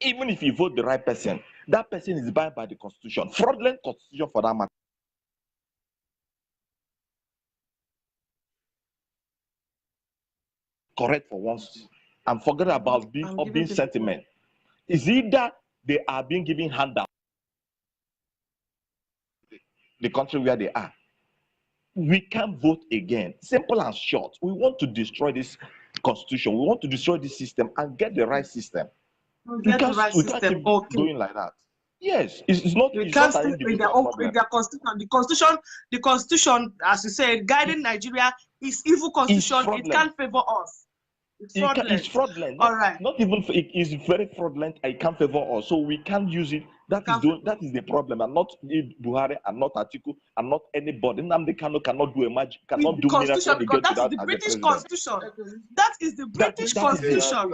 even if you vote the right person, that person is bound by the constitution. Fraudulent constitution for that matter. Correct for once and forget about being sentiment. Is either they are being given handout the country where they are. We can't vote again. Simple and short. We want to destroy this constitution. We want to destroy this system and get the right system. We can't keep going like that. Yes, it's not. We can't stay with their constitution. The constitution, as you said, guiding Nigeria is evil constitution. It can't favor us. It's fraudulent. All right. Not even it is very fraudulent. It can't favor us, so we can't use it. That is the problem, and not Buhari, and not Atiku, and not anybody. Nnamdi Kanu cannot do a magic, cannot do miracle. Because that's the British constitution. That is the British constitution.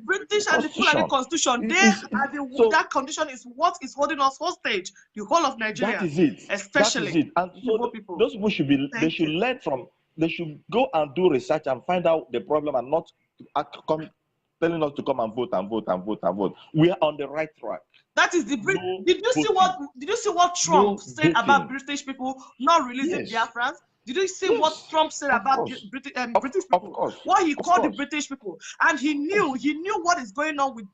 British and the Fulani constitution. That condition is what is holding us hostage. The whole of Nigeria. That is it. Especially. That is it. And so those people should be. They should learn from. They should go and do research and find out the problem, and not telling us to come and vote. We are on the right track. That is the did you see what Trump said about British people not releasing Biafrans? Did you see what Trump said about British people? Of course. What he called the British people, and he knew what is going on with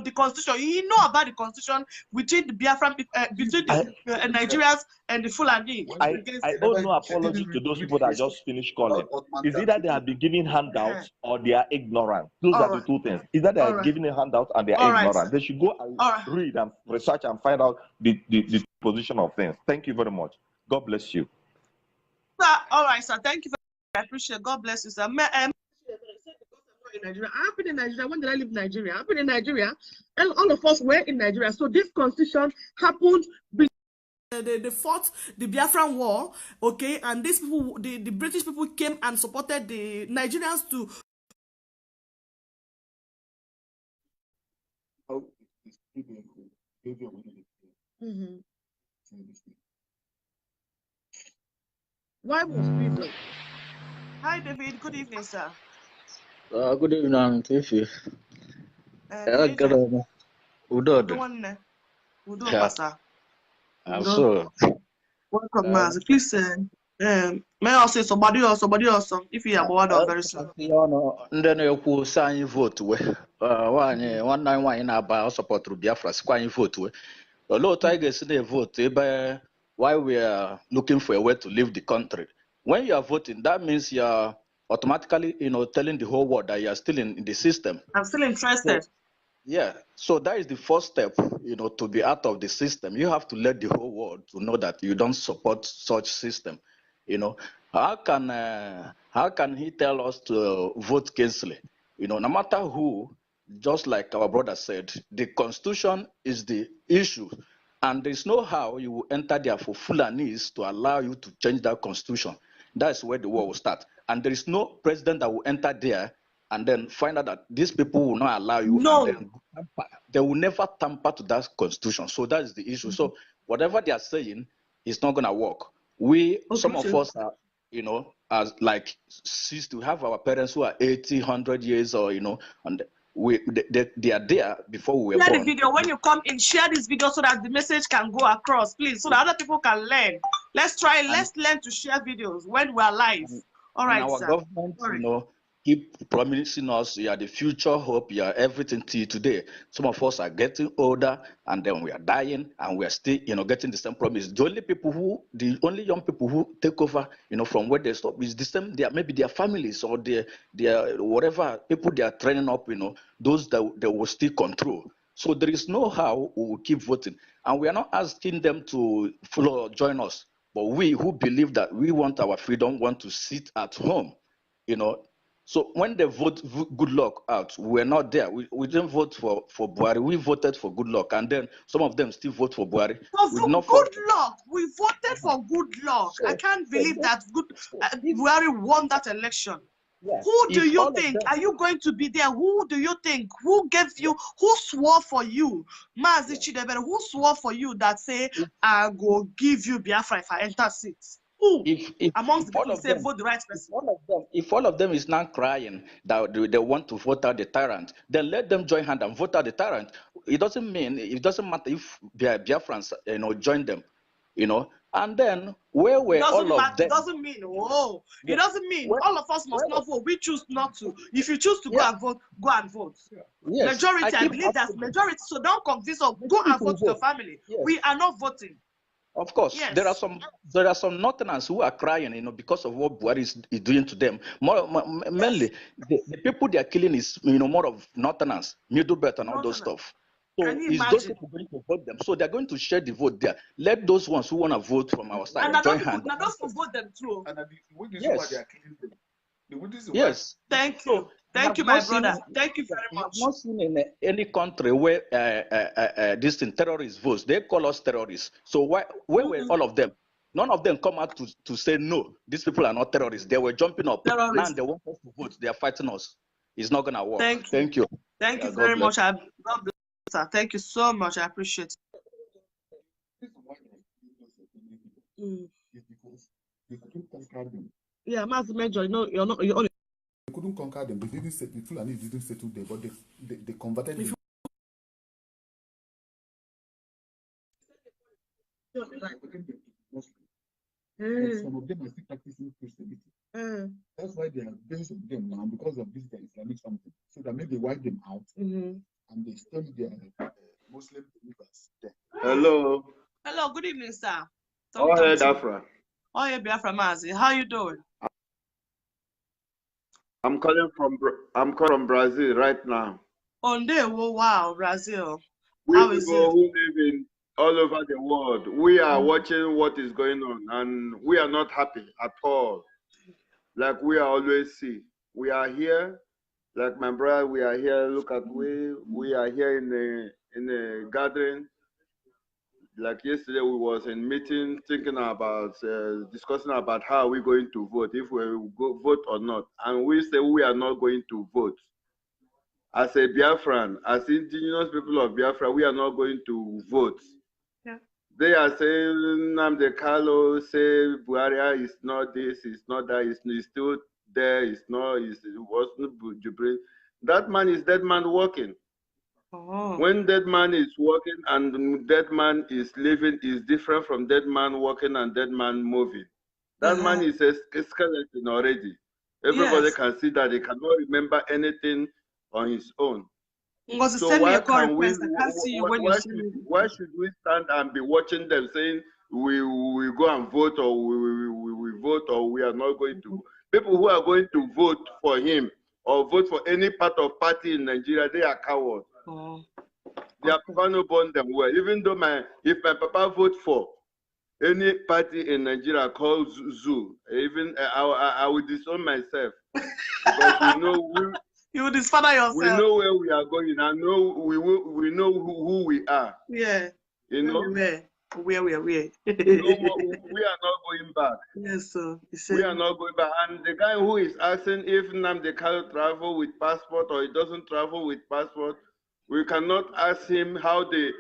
the constitution. He knew about the constitution between the Biafran between the Nigerians and the Fulani. I owe no apology to those people that just finished calling. It's either they have been giving handouts or they are ignorant. Those are the two things. Either they are giving a handout and they are ignorant. They should go and read and research and find out the position of things. Thank you very much. God bless you. All right, sir. Thank you. I appreciate. God bless you, sir. In Nigeria. I've been in Nigeria. When did I leave Nigeria? I've been in Nigeria, and all of us were in Nigeria. So this constitution happened. They fought the Biafran war, okay, and these people, the British people came and supported the Nigerians to. Why was we vote? Hi, David. Good evening, sir. Good evening, Tiffy. Welcome, Master. Please, may I say somebody else, if you are bored of very soon. Then you could sign vote. One night, why in our support to Biafra, squine vote. A lot of tigers in the vote why we are looking for a way to leave the country. When you are voting, that means you are automatically, telling the whole world that you are still in the system. I'm still interested. So, yeah, so that is the first step, to be out of the system. You have to let the whole world to know that you don't support such system. How can he tell us to vote Kingsley? No matter who, just like our brother said, the constitution is the issue, and there's no how you will enter there for Fulanis to allow you to change that constitution. That's where the war will start, and there is no president that will enter there and then find out that these people will not allow you. No. And then they will never tamper to that constitution. So that is the issue. So whatever they are saying is not going to work. Some of us are, as like ceased to have our parents who are 80, 100 years or, and they are there before we were born. Share the video. When you come in, share this video so that the message can go across, please, so that other people can learn. Let's learn to share videos when we are live. All right, our sir. Government, keep promising us you are the future hope, you are everything till today. Some of us are getting older and then we are dying and we are still, getting the same promise. The only young people who take over, from where they stop is the same. Maybe their families or their whatever people they are training up, those that they will still control. So there is no how we will keep voting. And we are not asking them to follow or join us. But we who believe that we want our freedom, want to sit at home, So when they vote good luck out, we're not there. We didn't vote for Buhari. We voted for good luck. And then some of them still vote for Buhari. For good luck. We voted for good luck. I can't believe that Buhari won that election. Yes. Who do you think? Are you going to be there? Who do you think? Who gave you? Who swore for you? Mazi Chidebere, who swore for you that say, I go give you Biafra if I enter seats? Who? Amongst the people say vote the right person. If all of them is now crying that they want to vote out the tyrant, then let them join hand and vote out the tyrant. It doesn't matter if Biafrans join them, And then where were all of them? It doesn't mean it doesn't mean all of us must not vote. We choose not to. If you choose to go and vote, go and vote. Yes. Majority, I believe that's majority. So don't convince us. Go and vote to your family. Yes. We are not voting. Of course, yes. There are some Northerners who are crying, because of what Buhari is doing to them. Mainly, the people they are killing is, more of Northerners, Middle Belt and all those stuff. So is those people going to vote them? So they're going to share the vote there. Let those ones who want to vote from our side join hands. And those who vote them too. Yes. Yes. Thank you. Thank you, my brother. Thank you very much. I've not seen in any country where these terrorist votes. They call us terrorists. So where were all of them? None of them come out to say no. These people are not terrorists. They were jumping up. Terrorists. Now they want us to vote. They are fighting us. It's not gonna work. Thank you. Thank you very much. God bless, sir. Thank you so much. I appreciate it. Yeah, Master Major. You're only. They couldn't conquer them. They didn't say the Fulani didn't settle them, but they converted them. Some of them are still practicing Christianity. That's why they are based on them now because of this Islamic something. So that maybe wipe them out and they still their Muslim believers there. Hello. Hello. Good evening, sir. Oh, hey, Biafra. Oh, hey, Biafra Mazi. How you doing? I'm calling from Brazil right now. Wow, Brazil. How is it? Who live in all over the world. We are watching what is going on, and we are not happy at all. like we are always see. We are here, like my brother, we are here. Look at we are here in a gathering. Like yesterday, we was in meeting thinking about discussing about how we're going to vote, if we go vote or not, and we say we are not going to vote. As a Biafran, as indigenous people of Biafra, we are not going to vote. Yeah. They are saying Nnamdi Kanu say Buhari is not this, it's not that, it's still there, it wasn't Jubril. That man is dead man walking. Oh. When dead man is walking and dead man is living is different from dead man walking and dead man moving. That man is a skeleton already. Everybody can see that he cannot remember anything on his own. So why can we? Why should we stand and be watching them saying we go and vote or we vote or we are not going to? People who are going to vote for him or vote for any part of party in Nigeria, they are cowards. Oh. Their papa no born them well. Even though if my papa vote for any party in Nigeria called Zoo, even I will disown myself because we know you will disfather yourself. We know where we are going. I know we know who we are. Yeah. You know where. we are not going back. Yes, sir. We are not going back. And the guy who is asking if Nnamdi Kanu travel with passport or he doesn't travel with passport, we cannot ask him how the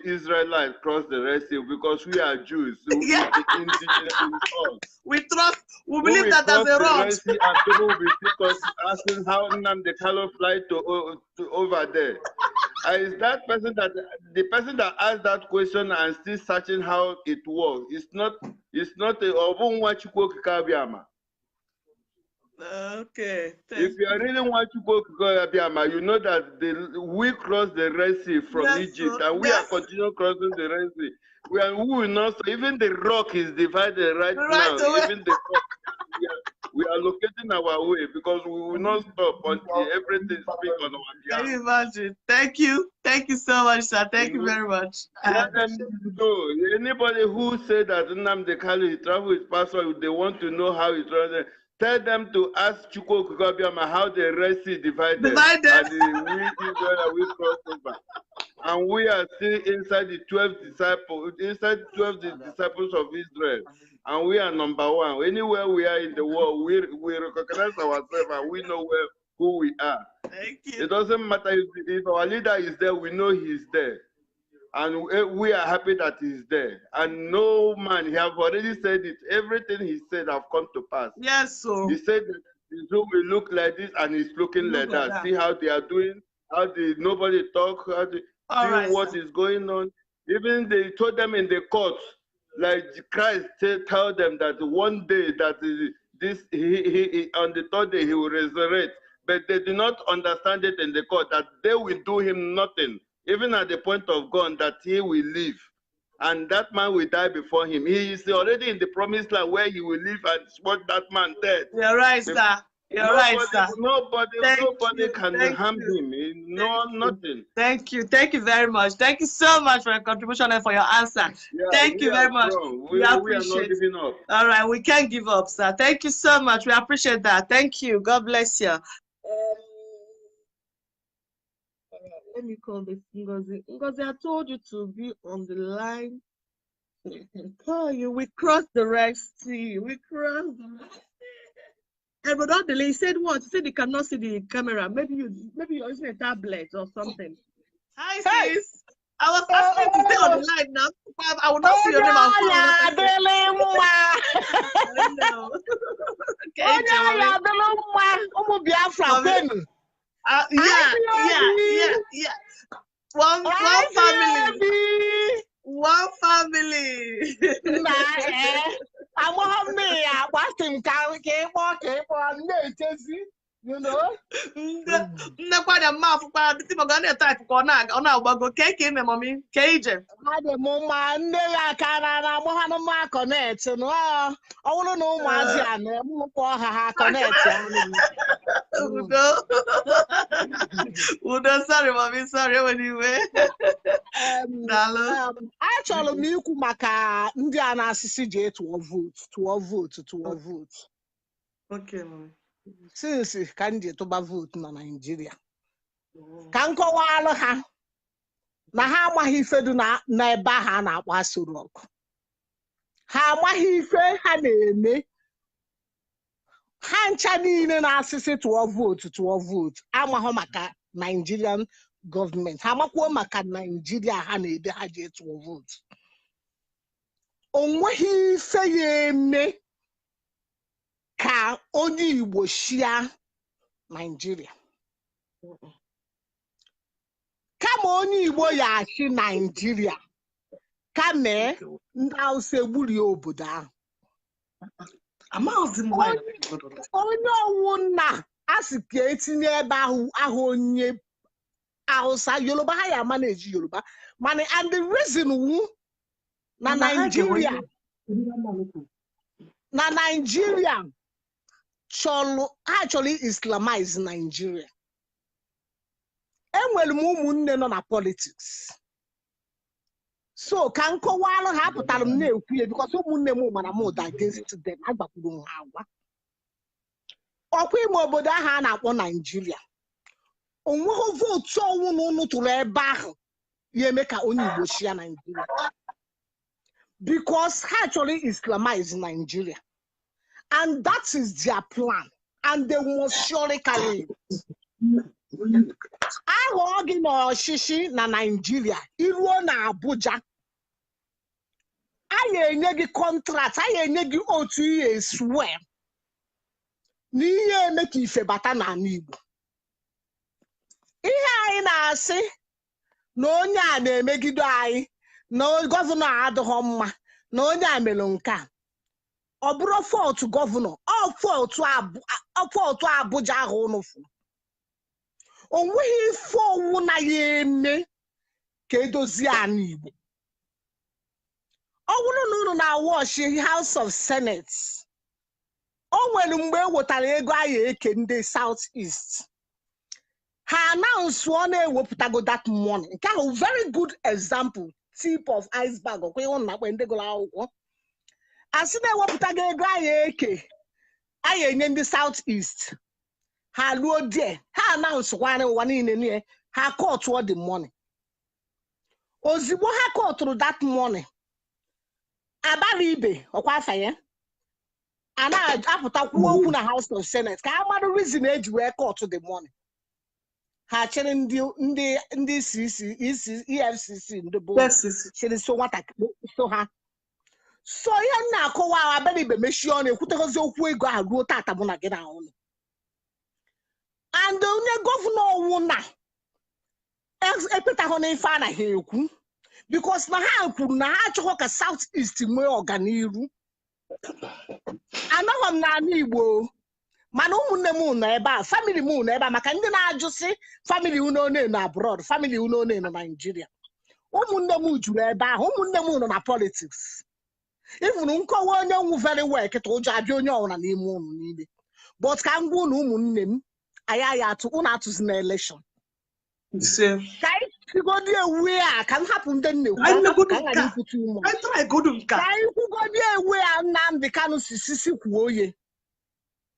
Israelites cross the Red Sea because we are Jews. So yeah. We trust. We believe that there's a road. And people will be asking how Nnamdi Kanu fly to over there. Is that person the person that asked that question and still searching how it works? It's not a Obunwachukwu. Okay. If you are really want to go Abiyama, you know that we cross the Red Sea from Egypt, and we are continuing crossing the Red Sea. We will not. Even the rock is divided right now. Even the rock, we are locating our way because we will not stop until everything speaks on our behalf. Can you imagine? Thank you so much, sir. Thank you very much. Let them know. Anybody who said that Nnamdi Kanu travel with passport, they want to know how he travels. Tell them to ask Chukwu Abiyama how the Red Sea divided. And we cross over. And we are still inside the 12 disciples, disciples of Israel. And we are number one. Anywhere we are in the world, we recognize ourselves and we know who we are. Thank you. It doesn't matter if our leader is there, we know he's there. And we are happy that he's there. And no man, he have already said it. Everything he said have come to pass. Yes, sir. He said that the zoo will look like this and he's looking like that. See how they are doing, nobody talk, see what is going on. Even they told them in the court, like Christ tell them that one day that he on the third day he will resurrect. But they did not understand it in the court that they will do him nothing. Even at the point of God, that he will live. And that man will die before him. He is already in the promised land where he will live and watch that man dead. You're right, sir. You're right, sir. Nobody can harm him. Nothing. Thank you. Thank you very much. Thank you so much for your contribution and for your answer. Yeah, thank you very much. We are not giving up. All right, we can't give up, sir. Thank you so much. We appreciate that. Thank you. God bless you. Let me call this Ngozi. Ngozi, I told you to be on the line. Call you. We crossed the Red Sea. We crossed the Red Sea. And without delay, he said what? He said he cannot see the camera. Maybe you're using a tablet or something. Hi, sis. I was asking to stay on the line now. I will not see your name. Yeah. One family. You know? Sorry, mommy. Sorry, anyway. Actually, me kumaka ndi anasisi je to vote. Okay, ma'am. Since kandi to ba vote na Nigeria. Ka nkọwalụ ha na ha amaghị ife dị na ebe ha na-akpọ asụrụ ọkụ. Ha amaghị ife ha na-eme. Ha ncha niile na-asịsị tụọ vote amaghọ maka Nigerian government. Ha amakwuo maka Nigeria ha na-ede ha ji tụọ vote. O nweghị ife ya eme ka onye Igbo shia Nigeria. Kama onye Igbo ya achị Nigeria, kama ndị Hausa egburi obodo ahụ. Onye ọwụ nna asị ka etinye ebe ahụ onye Hausa, Yoruba ha ya manage Yoruba. Mana and the reason wu na Nigeria actually Islamize Nigeria. Enwere m ụmụnne nọ na politics. So ka nkọwalụ ha pụtara m na-ekwu ya because ụmụnne m mana m ụda against them agbakwuru ha agwa. Ọkwa ime obodo ahụ a na-akpọ Nigeria. Onweghị votu ọnwụ na ụnụ tụrụ ebe ahụ ya eme ka onye Igbo shia Nigeria. Because ha actually Islamize Nigeria. And that is their plan. And they must surely carry it. Ahụ gị na ọchịchị na Nigeria iruo na Abuja a ga-enye gị contract, a ga-enye gị otu ihe swear na ihe eme ka ife bata n'ala Igbo. Ihe anyị na-asị na onye a na-emegide anyị na gọvanọ adịghị mma na onye a mere nke a. Ọ bụrụ fault gọvanọ, ọ fault Abuja ahụ unu fụ. O nweghị ife ọwụ na ya eme ka edozie ala Igbo. Ọ bụrụ na unu na-awọchi House of Senate, o nwere mgbe e wetara ego anyị eke ndị South East. Ha announce ọ na-ewepụtago that money. Nke ahụ very good example, tip of iceberg. Ọkwa ịhụ na akpa ndị gụrụ akwụkwọ. Asị na-ewepụtago ego anyị eke anyị enye ndị South East. Ha luo die, ha announce ụwa niile ha court all the money. Ozigbo ha court that money. Abali ibe ọkwa afa ya. A na-apụta kwuo okwu na House of Senate ka amara reason eji wee court the money. Ha chere ndị EFCC ndị bụ chere so nwata so ha. So ihe na-akọwa abali ibe mechie ọnụ ekwutegozi okwu ego a ruo tata bụ na gị na ọnụ. And onye gọvanọ ọwụ na ekpetahụ na ife anaghị ekwu because na ha kwuru na ha achọghọ ka South East nwee ọganiru. Anaghị m n'ala Igbo mana ụmụnne m nọ ebe a, family m nọ ebe a maka ndị na-ajụsị family unu one nọ abroad, family unu one nọ Nigeria. Ụmụnne m juru ebe ahụ, ụmụnne m nọ na politics. Even nkọwa onye nwu very well kịta ụjọ abịa onye ọwụna n'ime unu niile. But ka m gwa unu ụmụnne m aya atụ unu atụzi na election. Ka anyị kwugodi ewu a ka m hapụ ndị nne-ekwu ka m ghara ikwutu ụmụ. Ka anyị kwugodi ewu a Nnamdi Kanu sisi kwuo oye.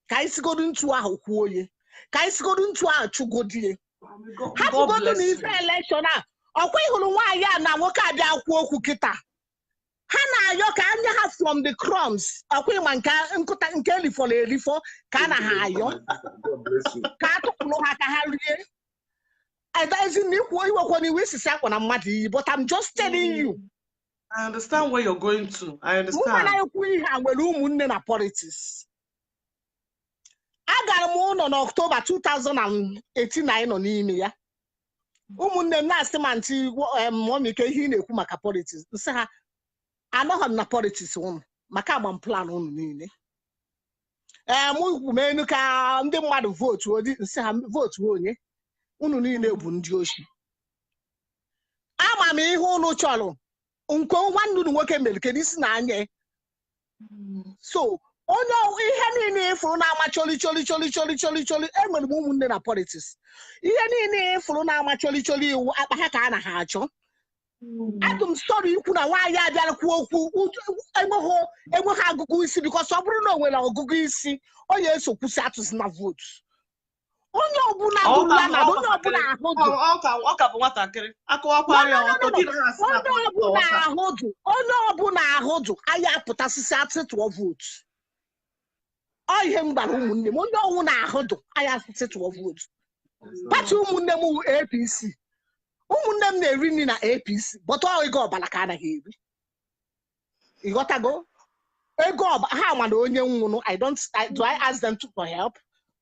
Ka anyị sigodu ntu ahụ kwuo oye. Ka anyị sigodu ntu ahụ chụgodie. Hapụgodu na ife election a ọkwa ịhụrụ nwaanyị a na nwoke abịa kwuo okwu kịta. Ha na-ayọ ka anya ha from the crumbs. Ọkwa ịma nke elifọrọ elifọ ka a na ha ayọ. Ka atụpụrụ ha ka ha rie. But I'm just telling you. I understand where you're going to. I understand. Politics. I got one on October 2018 on email. Umunne na semanti mommy ke hi na-ekwu maka politics. Nse ha anọghị na politics one maka agba plan unu niile. Mu menu ka ndị mmadụ vote odi nse ha vote onye. Unu niile bụ ndị oshi. Ama m ihe unu chọrọ nke nwanne unu nwoke mere kedu isi na anya. So onye ihe niile ifuru na-ama choli enwere m ụmụnne na politics. Ihe niile ifuru na-ama choli iwu akpa ha ka a na ha achọ. I'm sorry you could why I got a quote enweghị agụgụ isi because ọ bụrụ na o nwere ọgụgụ isi onye eso kwụsị na vote onye ọbụla gụrụ ya na onye ọbụla ahụ dị ọ ka bụ nwatakịrị akọwakwara ya ọtọ gị onye ọbụla ahụ dị anyị apụtasịsị atị tụọ vote ọ ihe m gbara ụmụnne m onye ọwụ na ahụ dị anyị atị tụọ vote pati ụmụnne m APC ụmụnne m na-eri nri na APC but ọ ego ọbara ka anaghị eri ịghọtago ego ha ma na onye nwụrụ do I ask them for help?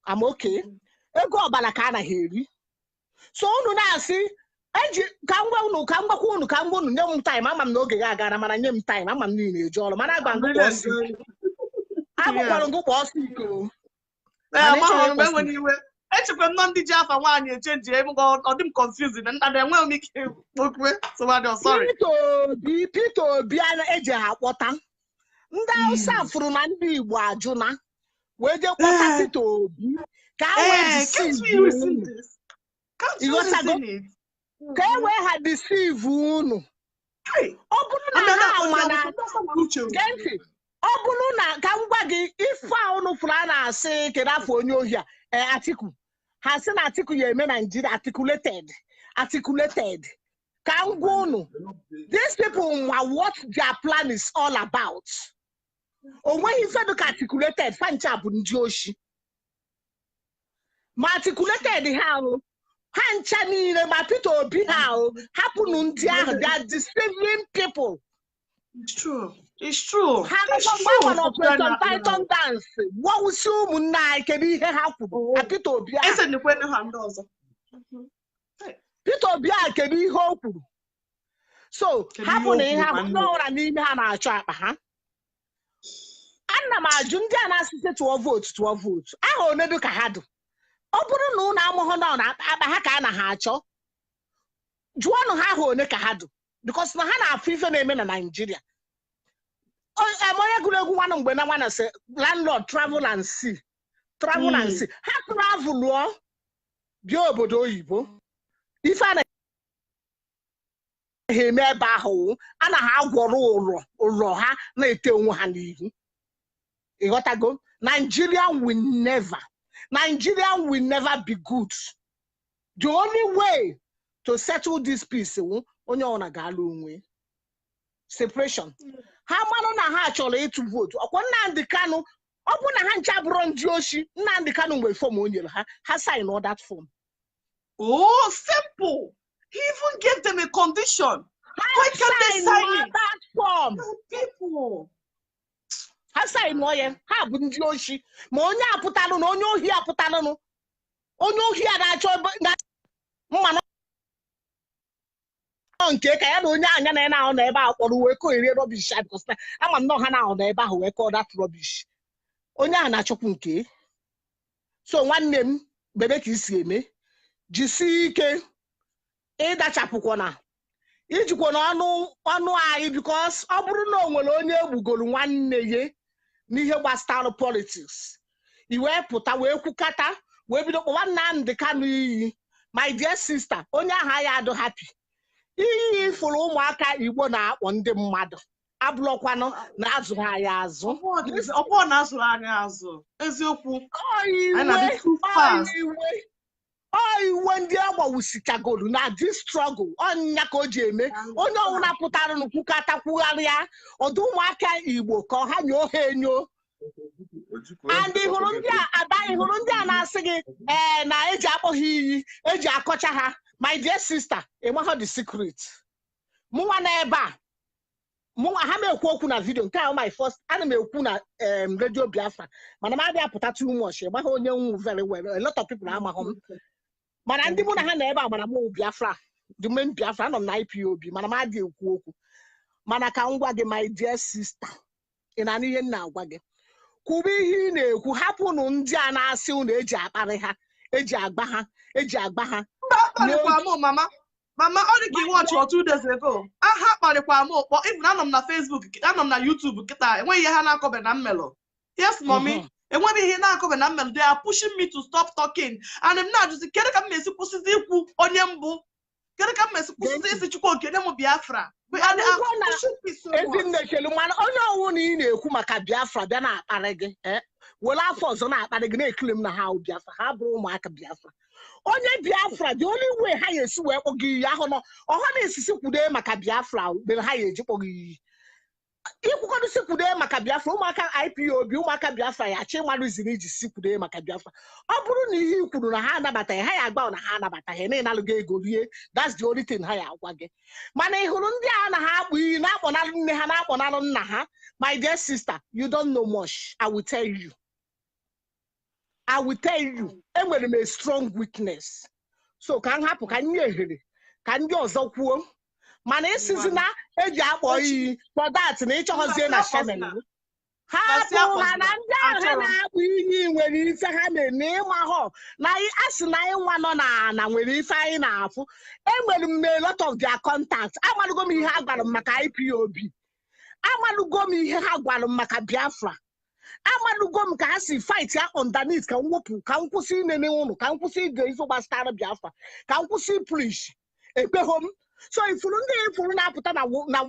I'm okay. Ego ọbara ka anaghị eri so unu na-asị eji ka m gwakwa unu nye m time ama m na oge ga-agara mana nye m time ama m niile eji ọrụ mana agbakwara ngụkwa ọsọ iko echekwa m nọ ndị ji afa nwaanyị echenji ọ dị m confused na nna enweghị m ike okwe sorry Peter Obi eji ha akpọta ndị Hausa fụrụ na ndị Igbo ajụna wee je kpọta Peter Obi ka e wee ha deceive unu ọ bụrụ na ka m gwa gị ife a unu fụrụ a na-asị kedu afọ onye ohi a Atiku ha sị na Atiku ya eme Nigeria articulated ka m gwa unu these people ma what their plan is all about onweghị ife dị ka articulated fancha bụ ndị oshi ma articulated ha ncha niile ma Peter Obi ha hapụnụ ndị ahụ they are deceiving people. It's true. Ha Operation Python dance gwawụsi ụmụnne anyị kedu ihe ha kwuru Peter Obi Peter Obi a kedu ihe o kwuru so hapụ na ihe ahụ n'ọra n'ime ha na-achọ akpa ha ana m ajụ ndị a na-asịsị tụọ vote aha onedu ka ha dụ ọ bụrụ na ụlọ amụhụ na akpa ha ka a na ha achọ jụọnụ ha aha one ka ha dụ because na ha na-afụ ife na-eme na Nigeria onye egwuregwu nwanụ mgbe na nwana sị landlord travel and see ha travel lụọ bịa obodo oyibo ife a na-eme ebe ahụ a na ha gwọrọ ụlọ ha na-ete onwe ha n'ihu ịghọtago Nigeria will never be good. The only way to settle this peace onye ọna ga-alụ onwe separation ha manụ na ha chọrọ ịtụ vote ọkwa Nnamdi Kanu ọ bụ na ha ncha bụrụ ndị oshi Nnamdi Kanu nwere form o nyere ha sign all that form. Oh, simple. He even gave them a condition. Why can't they sign that form? People. Ha sign ya ha bụ ndị oshi ma onye apụtalụ na onye ohi apụtalụ onye ohi a na-achọ mmanụ nke ka ya na onye anya na-ahụ na ebe ahụ kpọrọ wee koirie rubbish because ama m na ha na-ahụ na ebe ahụ wee kọọ that rubbish onye a na-achọkwu nke so nwanne m bebe ka isi eme jisi ike ịdachapụkwana ijikwa n'ọnụ anyị because ọ bụrụ na o nwere onye egbugoro nwanne ya n'ihe gbasara politics i wee pụta wee kwukata wee bido kpọwa Nnamdi Kanu iyi my dear sister onye ahụ ya adụ happy iyi ifụrụ ụmụaka Igbo na-akpọ ndị mmadụ abụlọkwanụ na azụrụ anyị azụ ọkwọ na azụrụ anyị azụ eziokwu iwe ndị agbawusichagoro na this struggle ọnya ka o ji eme onye ọbụla pụtara n'kwukata kwugharịa ọdụ ụmụaka Igbo ka ha nyoo ha enyo and hụrụ ndị a na-asị gị na eji akpọ ha iyi eji akọcha ha my dear sister ịmaha the secret mụnwa na ebe a mụnwa ha na-ekwu okwu na vidio nke ahụ my first ana m ekwu na radio Biafra mana m adịghị apụta too much ịmaha onye nwu very well a lot of people amaghị m mana ndị mụ na ha na ebe a mana m Biafra the main Biafra anọ m na IPOB mana m adịghị ekwu okwu mana ka m gwa gị my dear sister ị na ihe m na-agwa gị kwube ihe ị na-ekwu hapụnụ ndị a na-asị unu eji akparị ha eji agba ha Mama, ọ dị ka ị watch 2 days ago. Aha kparịkwa m ụkpọ even anọ m na Facebook anọ m na YouTube kịta enweghị ihe ha na-akọbe na mmelụ. Yes, mommy. Enweghị ihe na-akọbe na mmelụ. They are pushing me to stop talking. And m na-ajụzi kedu ka m na-esi kwụsịzi ikwu onye mbụ Get a camera, say you go get them Biafra. But I should be so Biafra, then I arrogant. Well, I force on that, but I can claim the how Biafra, how bro, Mark Biafra. Only Biafra, the only way higher swear or give Yahono, or honey, Sikude, Maka Biafra, then higher Jipogi. If we go to Sikude, Maka Biafra, Maka IPO, Maka Biafra, I change one reason to Sikude, Maka Biafra. Abruni, could not hand about a higher bound a hand about a hen and alligator. That's the only thing higher. Mane Hulundia, we not on Naha. My dear sister, you don't know much. I will tell you. I will tell you. And when a strong weakness. So can happen, can you? Can you also quote? Mane Sisina, a boy, for that nature has been a shaman. We when it's a hand name my home. Now ask 911 and when you find enough. And when a lot of their contacts, I want to go me have got a Makai POB. I want to go me have got a Maka Biafra. I want to go Kasi fight here underneath. Can walk, can't see anyone, can't see the Isoba Biafra, can't see police. A home. So if you don't put on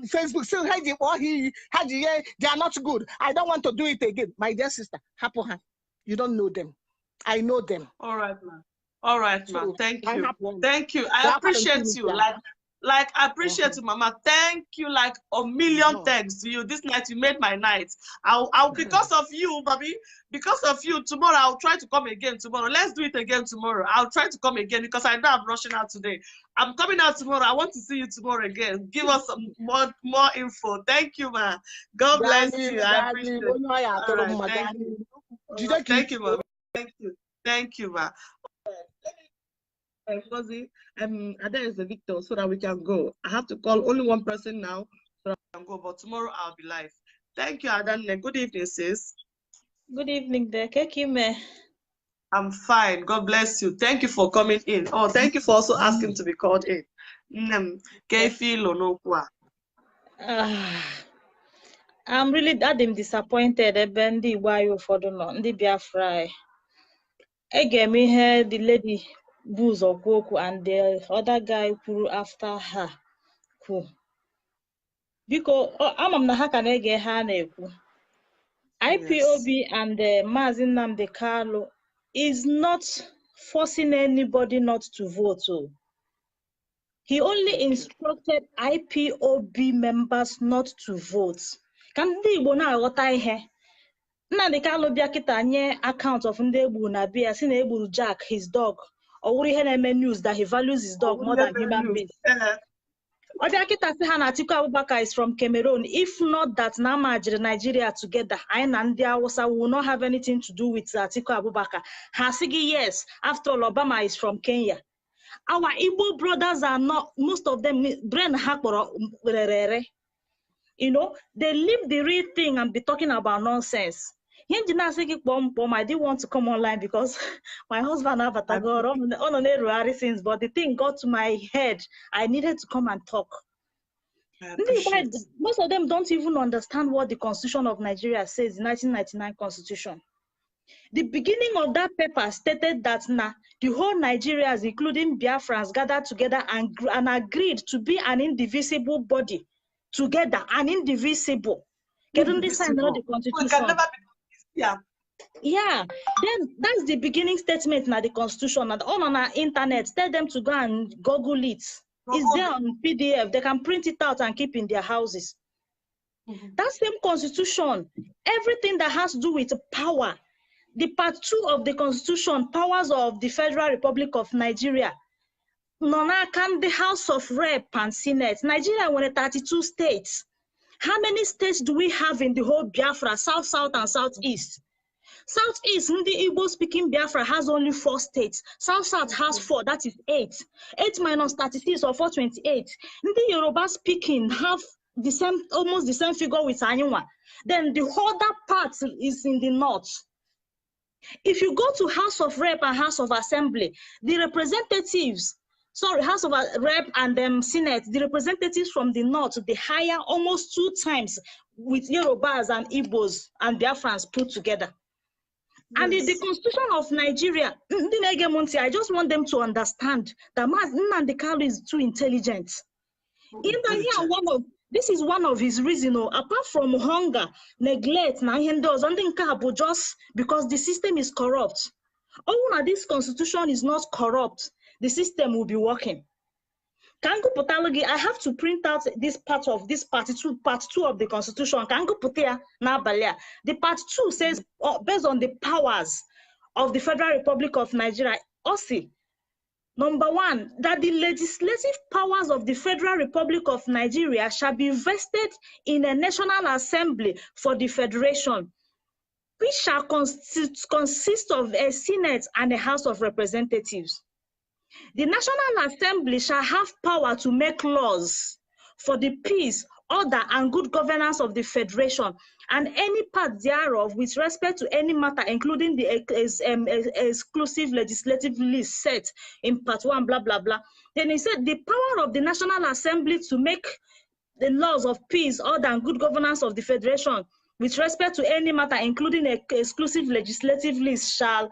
Facebook, still had you or he had you, they are not good. I don't want to do it again. My dear sister, Hapohan, you don't know them. I know them. All right, man. All right, man. Thank you. Thank you. I appreciate you. Like I appreciate you, Mama. Thank you, like a million thanks to you. This night you made my night. I'll because of you, Bobby. Because of you, tomorrow I'll try to come again tomorrow. Let's do it again tomorrow. I'll try to come again because I know I'm rushing out today. I'm coming out tomorrow. I want to see you tomorrow again. Give us some more info. Thank you, man. God bless you. I appreciate it. Thank you, Mama. Thank you. Thank you, man. There is a Victor so that we can go. I have to call only one person now so that I can go, but tomorrow I'll be live. Thank you, Adanne. Good evening, sis. Good evening, Dekekime. I'm fine. God bless you. Thank you for coming in. Oh, thank you for also asking to be called in. I'm really disappointed. Bendi why you for the Biafra. Again, me here the lady Booz Okwoku and the other guy who after her. Cool. Because I'm not can I get her IPOB and Mazin Nnamdi Kanu is not forcing anybody not to vote. He only instructed IPOB members not to vote. Can they Nnamdi Kanu bịa kịta nye account of ndị egbu na bịa si na egburu Jack his dog or wuri ihe na-eme news that he values his dog more than human beings. Ọ bịa kịta si ha na Atiku Abubakar is from Cameroon. If not that na majiri Nigeria together, anyị na ndị Hausa will not have anything to do with Atiku Abubakar. Ha sị gị yes, after all Obama is from Kenya. Our Igbo brothers are not, most of them brain ha kpọrọ rere. You know, they leave the real thing and be talking about nonsense. I didn't want to come online because my husband have a since, but the thing got to my head. I needed to come and talk. Most of them don't even understand what the Constitution of Nigeria says, the 1999 Constitution. The beginning of that paper stated that the whole Nigerians, including Biafrans, gathered together and agreed to be an indivisible body. Together, and indivisible. Can they sign the Constitution? Yeah. Then that's the beginning statement now the Constitution and on our internet. Tell them to go and Google it. It's there on PDF. They can print it out and keep in their houses. That same Constitution, everything that has to do with power. The part 2 of the Constitution, powers of the Federal Republic of Nigeria. Can the House of Rep and Senate. Nigeria were 32 states. How many states do we have in the whole Biafra, South, South, and Southeast? Southeast, the Igbo speaking Biafra has only 4 states. South, South has 4, that is 8. 8 minus 36 or 428. The Yoruba speaking have the same, almost the same figure with Anywa. Then the other part is in the north. If you go to House of Rep and House of Assembly, the representatives, House of Rep and Senate, the representatives from the north, they hire almost 2 times with Yorubas and Igbos and Biafrans put together. And the Constitution of Nigeria, I just want them to understand that Nnamdi Kanu is too intelligent. This is one of his reasons. Apart from hunger, neglect, just because the system is corrupt. Oh, this constitution is not corrupt, the system will be working. I have to print out this part of this part two of the constitution. The part 2 says, based on the powers of the Federal Republic of Nigeria, Number 1, that the legislative powers of the Federal Republic of Nigeria shall be vested in a National Assembly for the Federation, which shall consist of a Senate and a House of Representatives. The National Assembly shall have power to make laws for the peace, order, and good governance of the Federation, and any part thereof with respect to any matter, including the exclusive legislative list set in part 1, blah, blah, blah. Then he said the power of the National Assembly to make the laws of peace, order, and good governance of the Federation with respect to any matter, including an exclusive legislative list shall,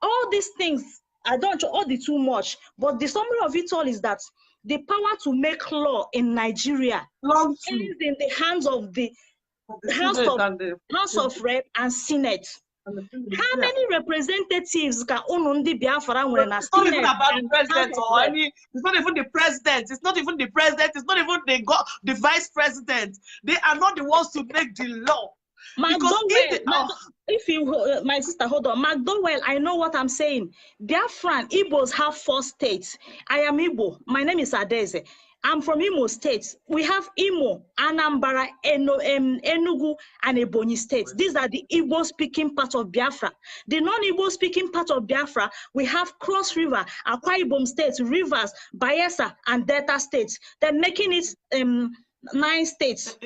all these things, I don't know all the too much, but the summary of it all is that the power to make law in Nigeria is in the hands of the House of Rep and Senate. How many representatives can Biafra when a Senate? It's not even the president. It's not even the president. It's not even the vice president. They are not the ones to make the law. My sister, hold on. McDowell, I know what I'm saying. Biafran, Igbos have 4 states. I am Igbo. My name is Adeze. I'm from Imo State. We have Imo, Anambra, Enugu, and Ebonyi states. These are the Igbo-speaking part of Biafra. The non-Igbo-speaking part of Biafra, we have Cross River, Akwa Ibom states, Rivers, Bayelsa, and Delta states. They're making it 9 states.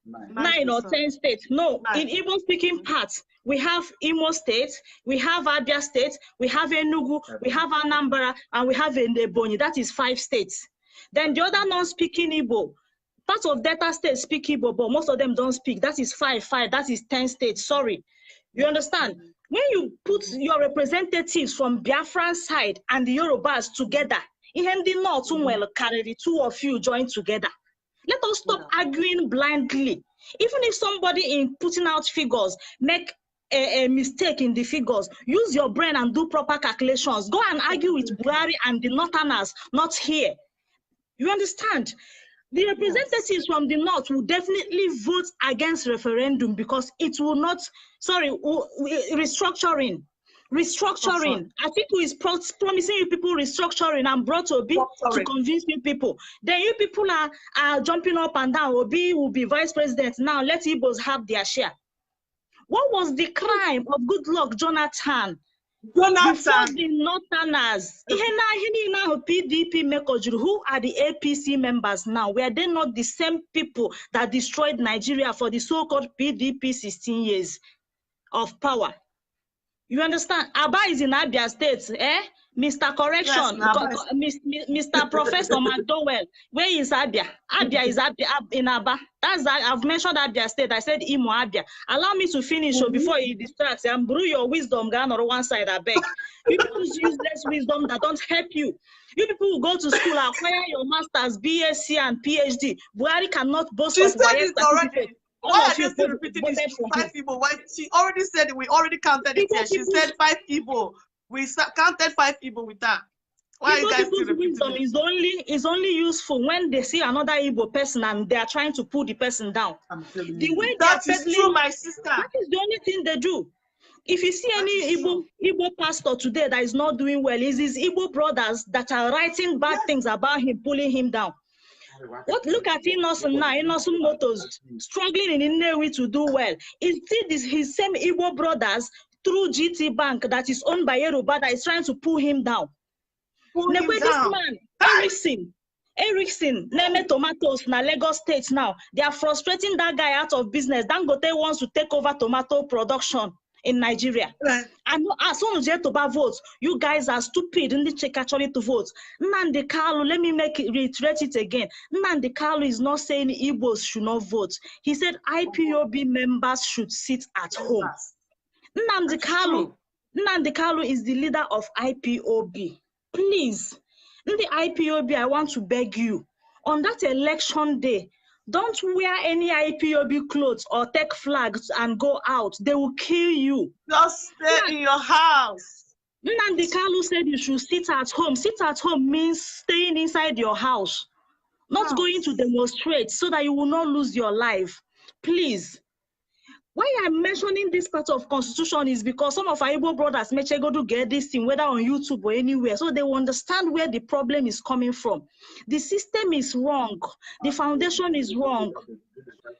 9 or 10 states. No, in Igbo-speaking parts, we have Imo State, we have Abia State, we have Enugu, we have Anambra, and we have Ebonyi. That is 5 states. Then the other non-speaking Igbo, parts of Delta states speak Igbo, but most of them don't speak. That is 5. That is 10 states. Sorry. You understand? When you put your representatives from Biafran side and the Yorubas together, even the North, the 2 of you join together. Let us stop arguing blindly. Even if somebody in putting out figures make a mistake in the figures, use your brain and do proper calculations. Go and argue with Buhari and the Northerners, not here. You understand? The representatives from the North will definitely vote against referendum because it will not, restructuring. Atiku is promising you people restructuring and brought Obi to convince you people. Then you people are jumping up and down. Obi will be vice president. Now let Igbos have their share. What was the crime of Goodluck Jonathan? Before the Northerners, PDP who are the APC members now? Were they not the same people that destroyed Nigeria for the so-called PDP 16 years of power? You understand? Abba is in Abia State, Mr. Correction, yes, Mr. Professor McDowell. Where is Abia? Abia is in Abba. I've mentioned Abia State. I said Imo Abia. Allow me to finish before he distracts. And brew your wisdom down on one side, I beg. You people useless wisdom that don't help you. You people who go to school, acquire your masters, BSc, and PhD. Buhari cannot boast of YS certificate. Why are you still repeating this? 5 people. Why? She already said it. We already counted it here. She said 5 people. We counted 5 people with her. Why are you guys still repeating it? Is only useful when they see another Igbo person and they are trying to pull the person down. The way that is true, my sister. That is the only thing they do. If you see any Igbo pastor today that is not doing well, it's his Igbo brothers that are writing bad things about him, pulling him down. Look at Innocent now, Innocent Motors, struggling in Nnewi to do well. It's still his same Igbo brothers through GT Bank that is owned by Yoruba that is trying to pull him down. This man, Erickson, Neme Tomatoes, na Lagos State now, they are frustrating that guy out of business. Dangote wants to take over tomato production in Nigeria. Right. And as soon as you to vote, you guys are stupid in the check actually to vote. Nnamdi Kanu, let me reiterate it again. Nnamdi Kanu is not saying Igbos should not vote. He said IPOB members should sit at home. Nnamdi Kalu is the leader of IPOB. Please, in the IPOB, I want to beg you, on that election day, don't wear any IPOB clothes or take flags and go out. They will kill you. Just stay in your house. Nnamdi Kalu said you should sit at home. Sit at home means staying inside your house, not going to demonstrate so that you will not lose your life. Please. Why I'm mentioning this part of constitution is because some of our Igbo brothers may go to get this thing, whether on YouTube or anywhere, so they will understand where the problem is coming from. The system is wrong. The foundation is wrong.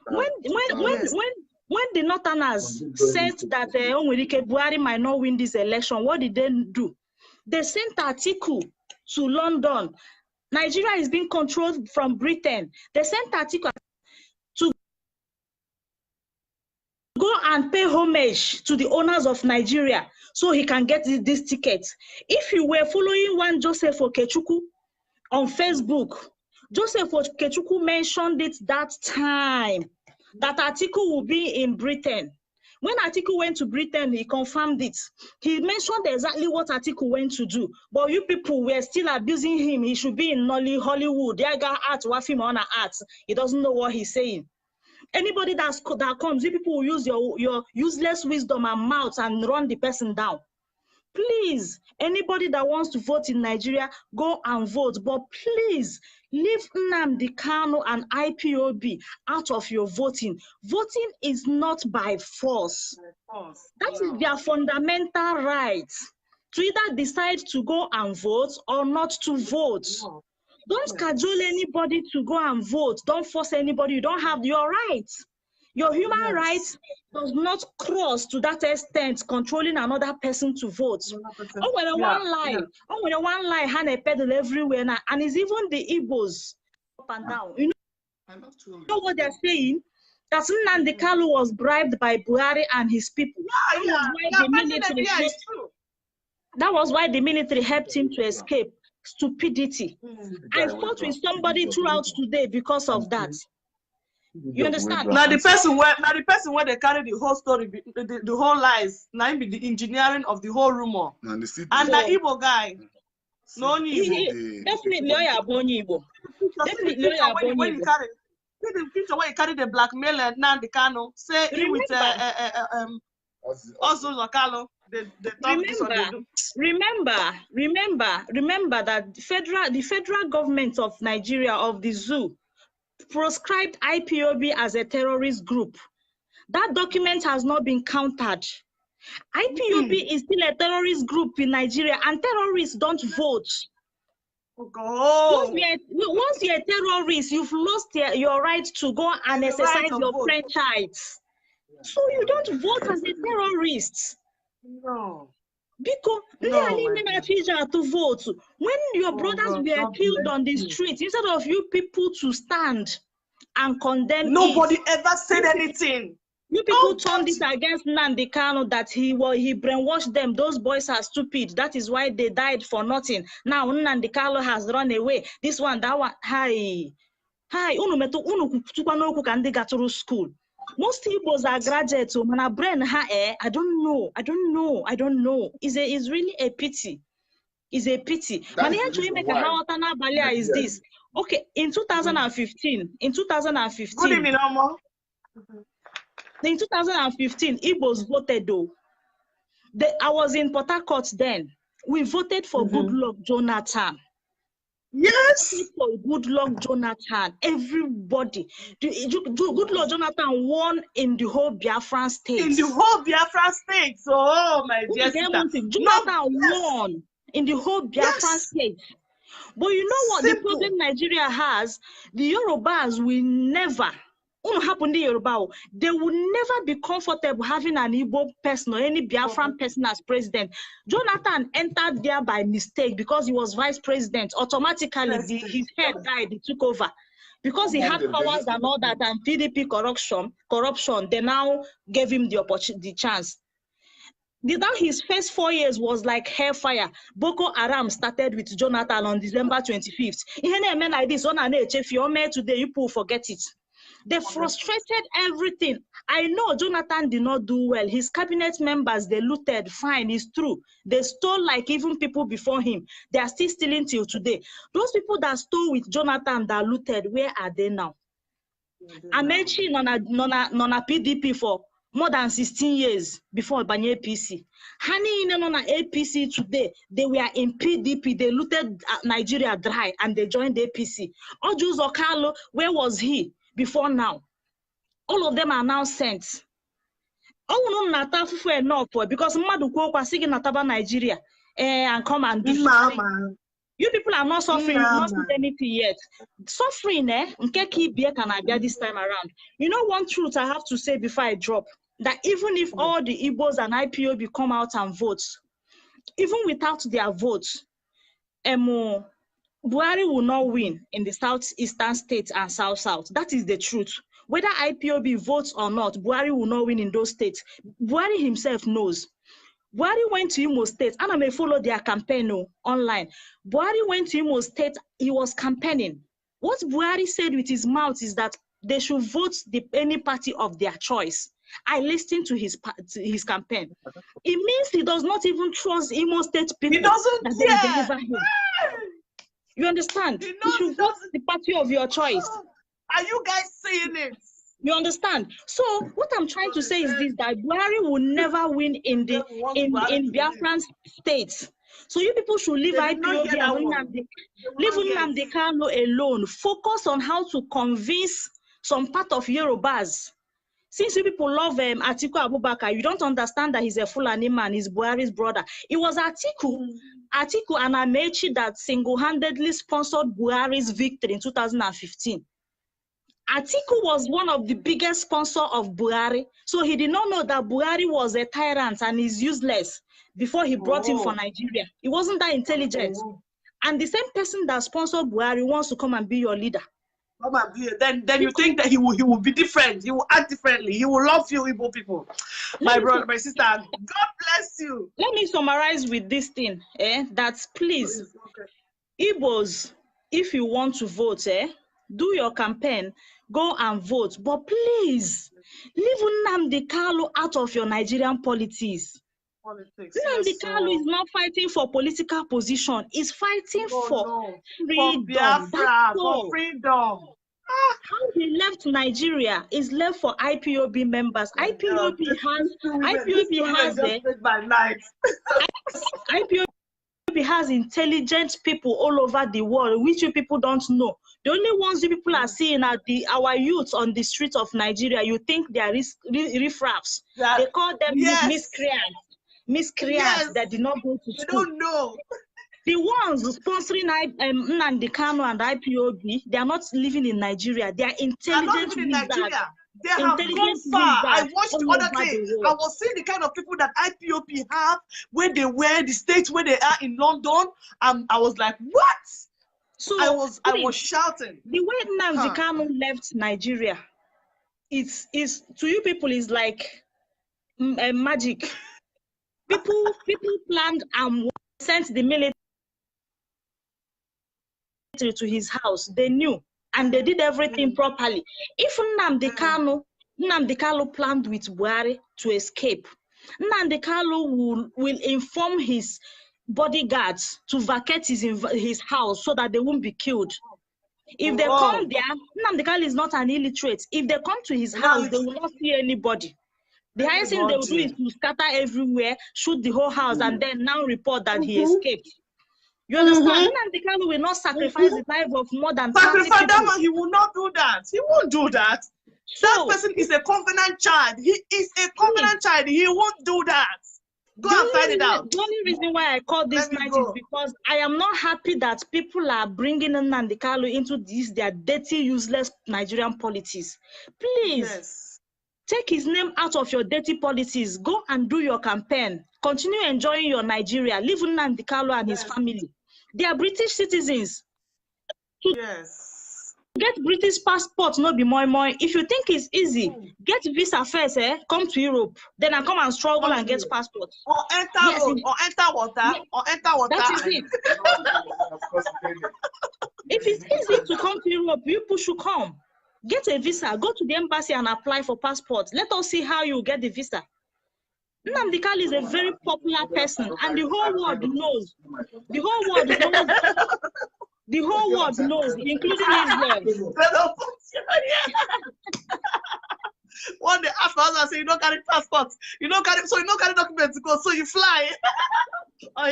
When the Northerners said that Buhari might not win this election, what did they do? They sent an article to London. Nigeria is being controlled from Britain. They sent an article to go and pay homage to the owners of Nigeria so he can get this ticket. If you were following one Joseph Okechukwu on Facebook, Joseph Okechukwu mentioned it that time. That article will be in Britain. When article went to Britain, he confirmed it. He mentioned exactly what article went to do. But you people were still abusing him. He should be in Hollywood. He doesn't know what he's saying. Anybody that comes, you people will use your useless wisdom and mouth and run the person down. Please, anybody that wants to vote in Nigeria, go and vote. But please, leave Nnamdi Kanu and IPOB out of your voting. Voting is not by force. That is their fundamental right to either decide to go and vote or not to vote. Don't cajole anybody to go and vote. Don't force anybody. You don't have your rights. Your human rights does not cross to that extent controlling another person to vote. Oh, when one lie, Hannah pedal everywhere now, and it's even the Igbos up and down. You know what they're saying? That Nnamdi Kalu was bribed by Buhari and his people. That was why the military helped him to escape stupidity. I fought with somebody throughout today because of that. You understand? Now the person where they carry the whole story, the whole lies, now be the engineering of the whole rumor. And the Igbo guy, no need. Definitely Igbo. Definitely Igbo. When you carry the picture where you carry the blackmailer Nnamdi Kanu, say it with also Zakalo. Remember that the federal government of Nigeria, of the zoo, proscribed IPOB as a terrorist group. That document has not been countered. IPOB is still a terrorist group in Nigeria, and terrorists don't vote. Once you're a terrorist, you've lost your right to go and exercise your franchise. So you don't vote as a terrorist. No. Because to vote. When your brothers were killed on the street, instead of you people to stand and condemn, nobody ever said anything. You people turned it against Nnamdi Kanu that he brainwashed them. Those boys are stupid. That is why they died for nothing. Now Nnamdi Kanu has run away. This one, that one. Hi. School. Most Igbos are graduates. I don't know. It's really a pity. It's a pity. Is this? Okay, in 2015. Good evening, Omo. In 2015, Igbos voted though. I was in Port Harcourt then. We voted for Goodluck Jonathan. Yes, for Goodluck Jonathan. Everybody. Goodluck Jonathan won in the whole Biafran state. In the whole Biafran state. So, oh my dear sister. Jonathan won in the whole Biafran state. But you know what the problem Nigeria has? The Yorubas will never. They will never be comfortable having an Igbo person or any Biafran person as president. Jonathan entered there by mistake because he was vice president. Automatically, his head died. He took over because he had powers and all that, and PDP corruption. They now gave him the chance. Now his first 4 years was like hellfire. Boko Haram started with Jonathan on December 25th. Like this, today you people forget it. They frustrated everything. I know Jonathan did not do well. His cabinet members, they looted. Fine, it's true. They stole like even people before him. They are still stealing till today. Those people that stole with Jonathan that looted, where are they now? Amechi nona PDP for more than 16 years before Banye APC. Hani nona APC today, they were in PDP, they looted Nigeria dry and they joined APC. Ojus Okalo, where was he before now? All of them are now sent. Oh no, nata fufu enough because Madu Kwokwa sigi nataba Nigeria and come and do something. You people are not suffering, not doing anything yet. Suffering, this time around. You know one truth I have to say before I drop, that even if all the Igbos and IPOB come out and vote, even without their votes, Buhari will not win in the southeastern states and south-south. That is the truth. Whether IPOB votes or not, Buhari will not win in those states. Buhari himself knows. Buhari went to Imo State, and I may follow their campaign online. Buhari went to Imo State, he was campaigning. What Buhari said with his mouth is that they should vote any party of their choice. I listened to his campaign. It means he does not even trust Imo State people. He doesn't deliver him. You understand? You should vote the party of your choice. Are you guys seeing it? You understand? So what I'm trying to say is this: that Buhari will never win in Biafran states. So you people should leave IPOB and leave Nnamdi Kanu alone. Focus on how to convince some part of Yorubas. Since you people love Atiku Abubakar, you don't understand that he's a Fulani man, he's Buhari's brother. It was Atiku and Amechi that single-handedly sponsored Buhari's victory in 2015. Atiku was one of the biggest sponsors of Buhari. So he did not know that Buhari was a tyrant and is useless before he brought him for Nigeria. He wasn't that intelligent. And the same person that sponsored Buhari wants to come and be your leader. Come and be. Then you think that he will be different. He will act differently. He will love you, Igbo people. My brother, my sister, God bless you. Let me summarize with this thing. That please, Igbos, if you want to vote, do your campaign, go and vote. But please, leave Nnamdi Kanu out of your Nigerian politics. Nnamdi Kanu is not fighting for political position. He's fighting for freedom. For Biafra, for freedom. How he left Nigeria is left for IPOB members. IPOB has intelligent people all over the world, which you people don't know. The only ones you people are seeing are our youths on the streets of Nigeria. You think they are riffraffs. They call them miscreants that did not go to school. They don't know. The ones sponsoring Nnamdi Kanu and IPOB, they are not living in Nigeria. They are intelligent in Nigeria. They have gone far. I watched the other day. I was seeing the kind of people that IPOB have, where they were, the states where they are in London. I was like, what? So I was shouting. The way Nnamdi Kanu left Nigeria, it's to you people is like magic. People planned and sent the military to his house. They knew and they did everything properly. If Nnamdi Kanu planned with Buhari to escape, Nnamdi Kanu will inform his bodyguards to vacate his house so that they won't be killed. If they come there, Nnamdi Kanu is not an illiterate. If they come to his house, they will not see anybody. The highest thing they will do is to scatter everywhere, shoot the whole house, and then now report that he escaped. You understand? Nnamdi Kanu will not sacrifice the life of more than 30 people. That man, he will not do that. He won't do that. That person is a covenant child. He is a covenant child. He won't do that. Go and find it out. The only reason why I call this night is because I am not happy that people are bringing Nnamdi Kanu into their dirty, useless Nigerian politics. Please, take his name out of your dirty politics. Go and do your campaign. Continue enjoying your Nigeria. Leave Nnamdi Kanu and his family. They are British citizens. Get British passport, not be more. If you think it's easy, get visa first, come to Europe. Then I come and struggle and get passport. Or enter road, or enter water, or enter water. That is it. If it's easy to come to Europe, you should come. Get a visa. Go to the embassy and apply for passport. Let us see how you get the visa. Nnamdi Kanu is a very popular person, and the whole world knows. The whole world knows. The whole world knows, including Israel. One day after I say you don't carry passports, you don't carry documents to go, so you fly. Or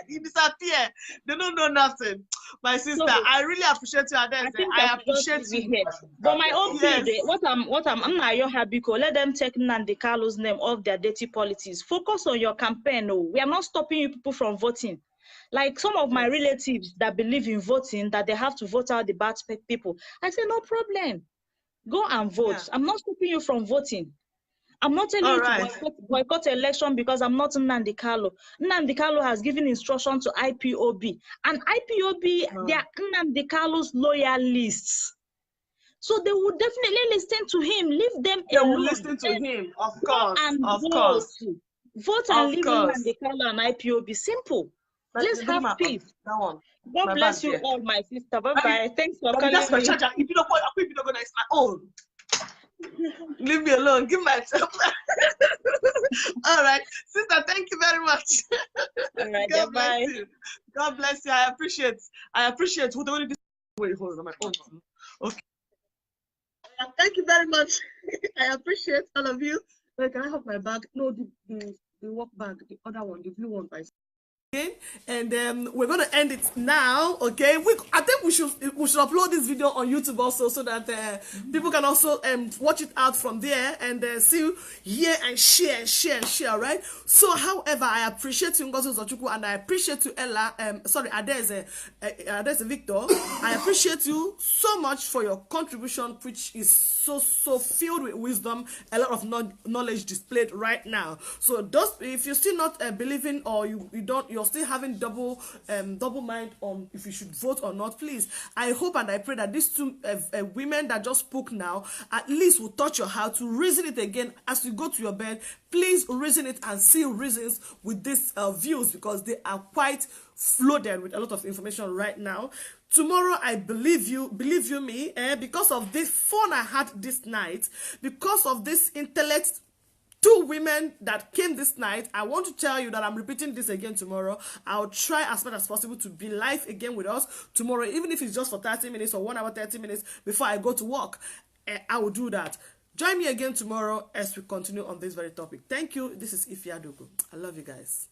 you disappear. They don't know nothing. My sister, so, I really appreciate you, Adese. I appreciate you. But my own I'm not your happy. Let them take Nnamdi Kanu's name off their dirty politics. Focus on your campaign. No, we are not stopping you people from voting. Like some of my relatives that believe in voting, that they have to vote out the bad people. I say no problem. Go and vote. Yeah. I'm not stopping you from voting. I'm not telling you to boycott election because I'm not Nnamdi Kanu. Nnamdi Kanu has given instruction to IPOB. And IPOB, they are Nnamdi Kanu's loyalists. So they will definitely listen to him. Leave them alone. They will listen to him, of course. Vote and leave Nnamdi Kanu and IPOB. Simple. Let's have peace. God bless you all, my sister. Bye-bye. Thanks for calling me. That's my charger. If you don't go, it's my own. Leave me alone. Give myself. All right, sister. Thank you very much. All right. God bless you. God bless you. I appreciate. Who don't wait? Hold on, my own. Okay. Thank you very much. I appreciate all of you. Wait, can I have my bag? No, the work bag, the other one, the blue one, by. And we're going to end it now. Okay, I think we should upload this video on YouTube also, so that people can also watch it out from there and see, hear and share, right? So however, I appreciate you, Ngozi Uzochukwu, and I appreciate you, Ella, Adese Victor. I appreciate you so much for your contribution, which is so filled with wisdom, a lot of knowledge displayed right now. So those, if you're still not believing, or you're still having double mind on if you should vote or not, please, I hope and I pray that these two women that just spoke now at least will touch your heart to reason it again as you go to your bed. Please reason it and see reasons with these views, because they are quite flooded with a lot of information right now. Tomorrow, I believe you me, because of this fun I had this night, because of this intellect, two women that came this night, I want to tell you that I'm repeating this again tomorrow. I'll try as much as possible to be live again with us tomorrow, even if it's just for 30 minutes or 1 hour 30 minutes before I go to work. I will do that. Join me again tomorrow as we continue on this very topic. Thank you. This is IFY ADAUGO. I love you guys.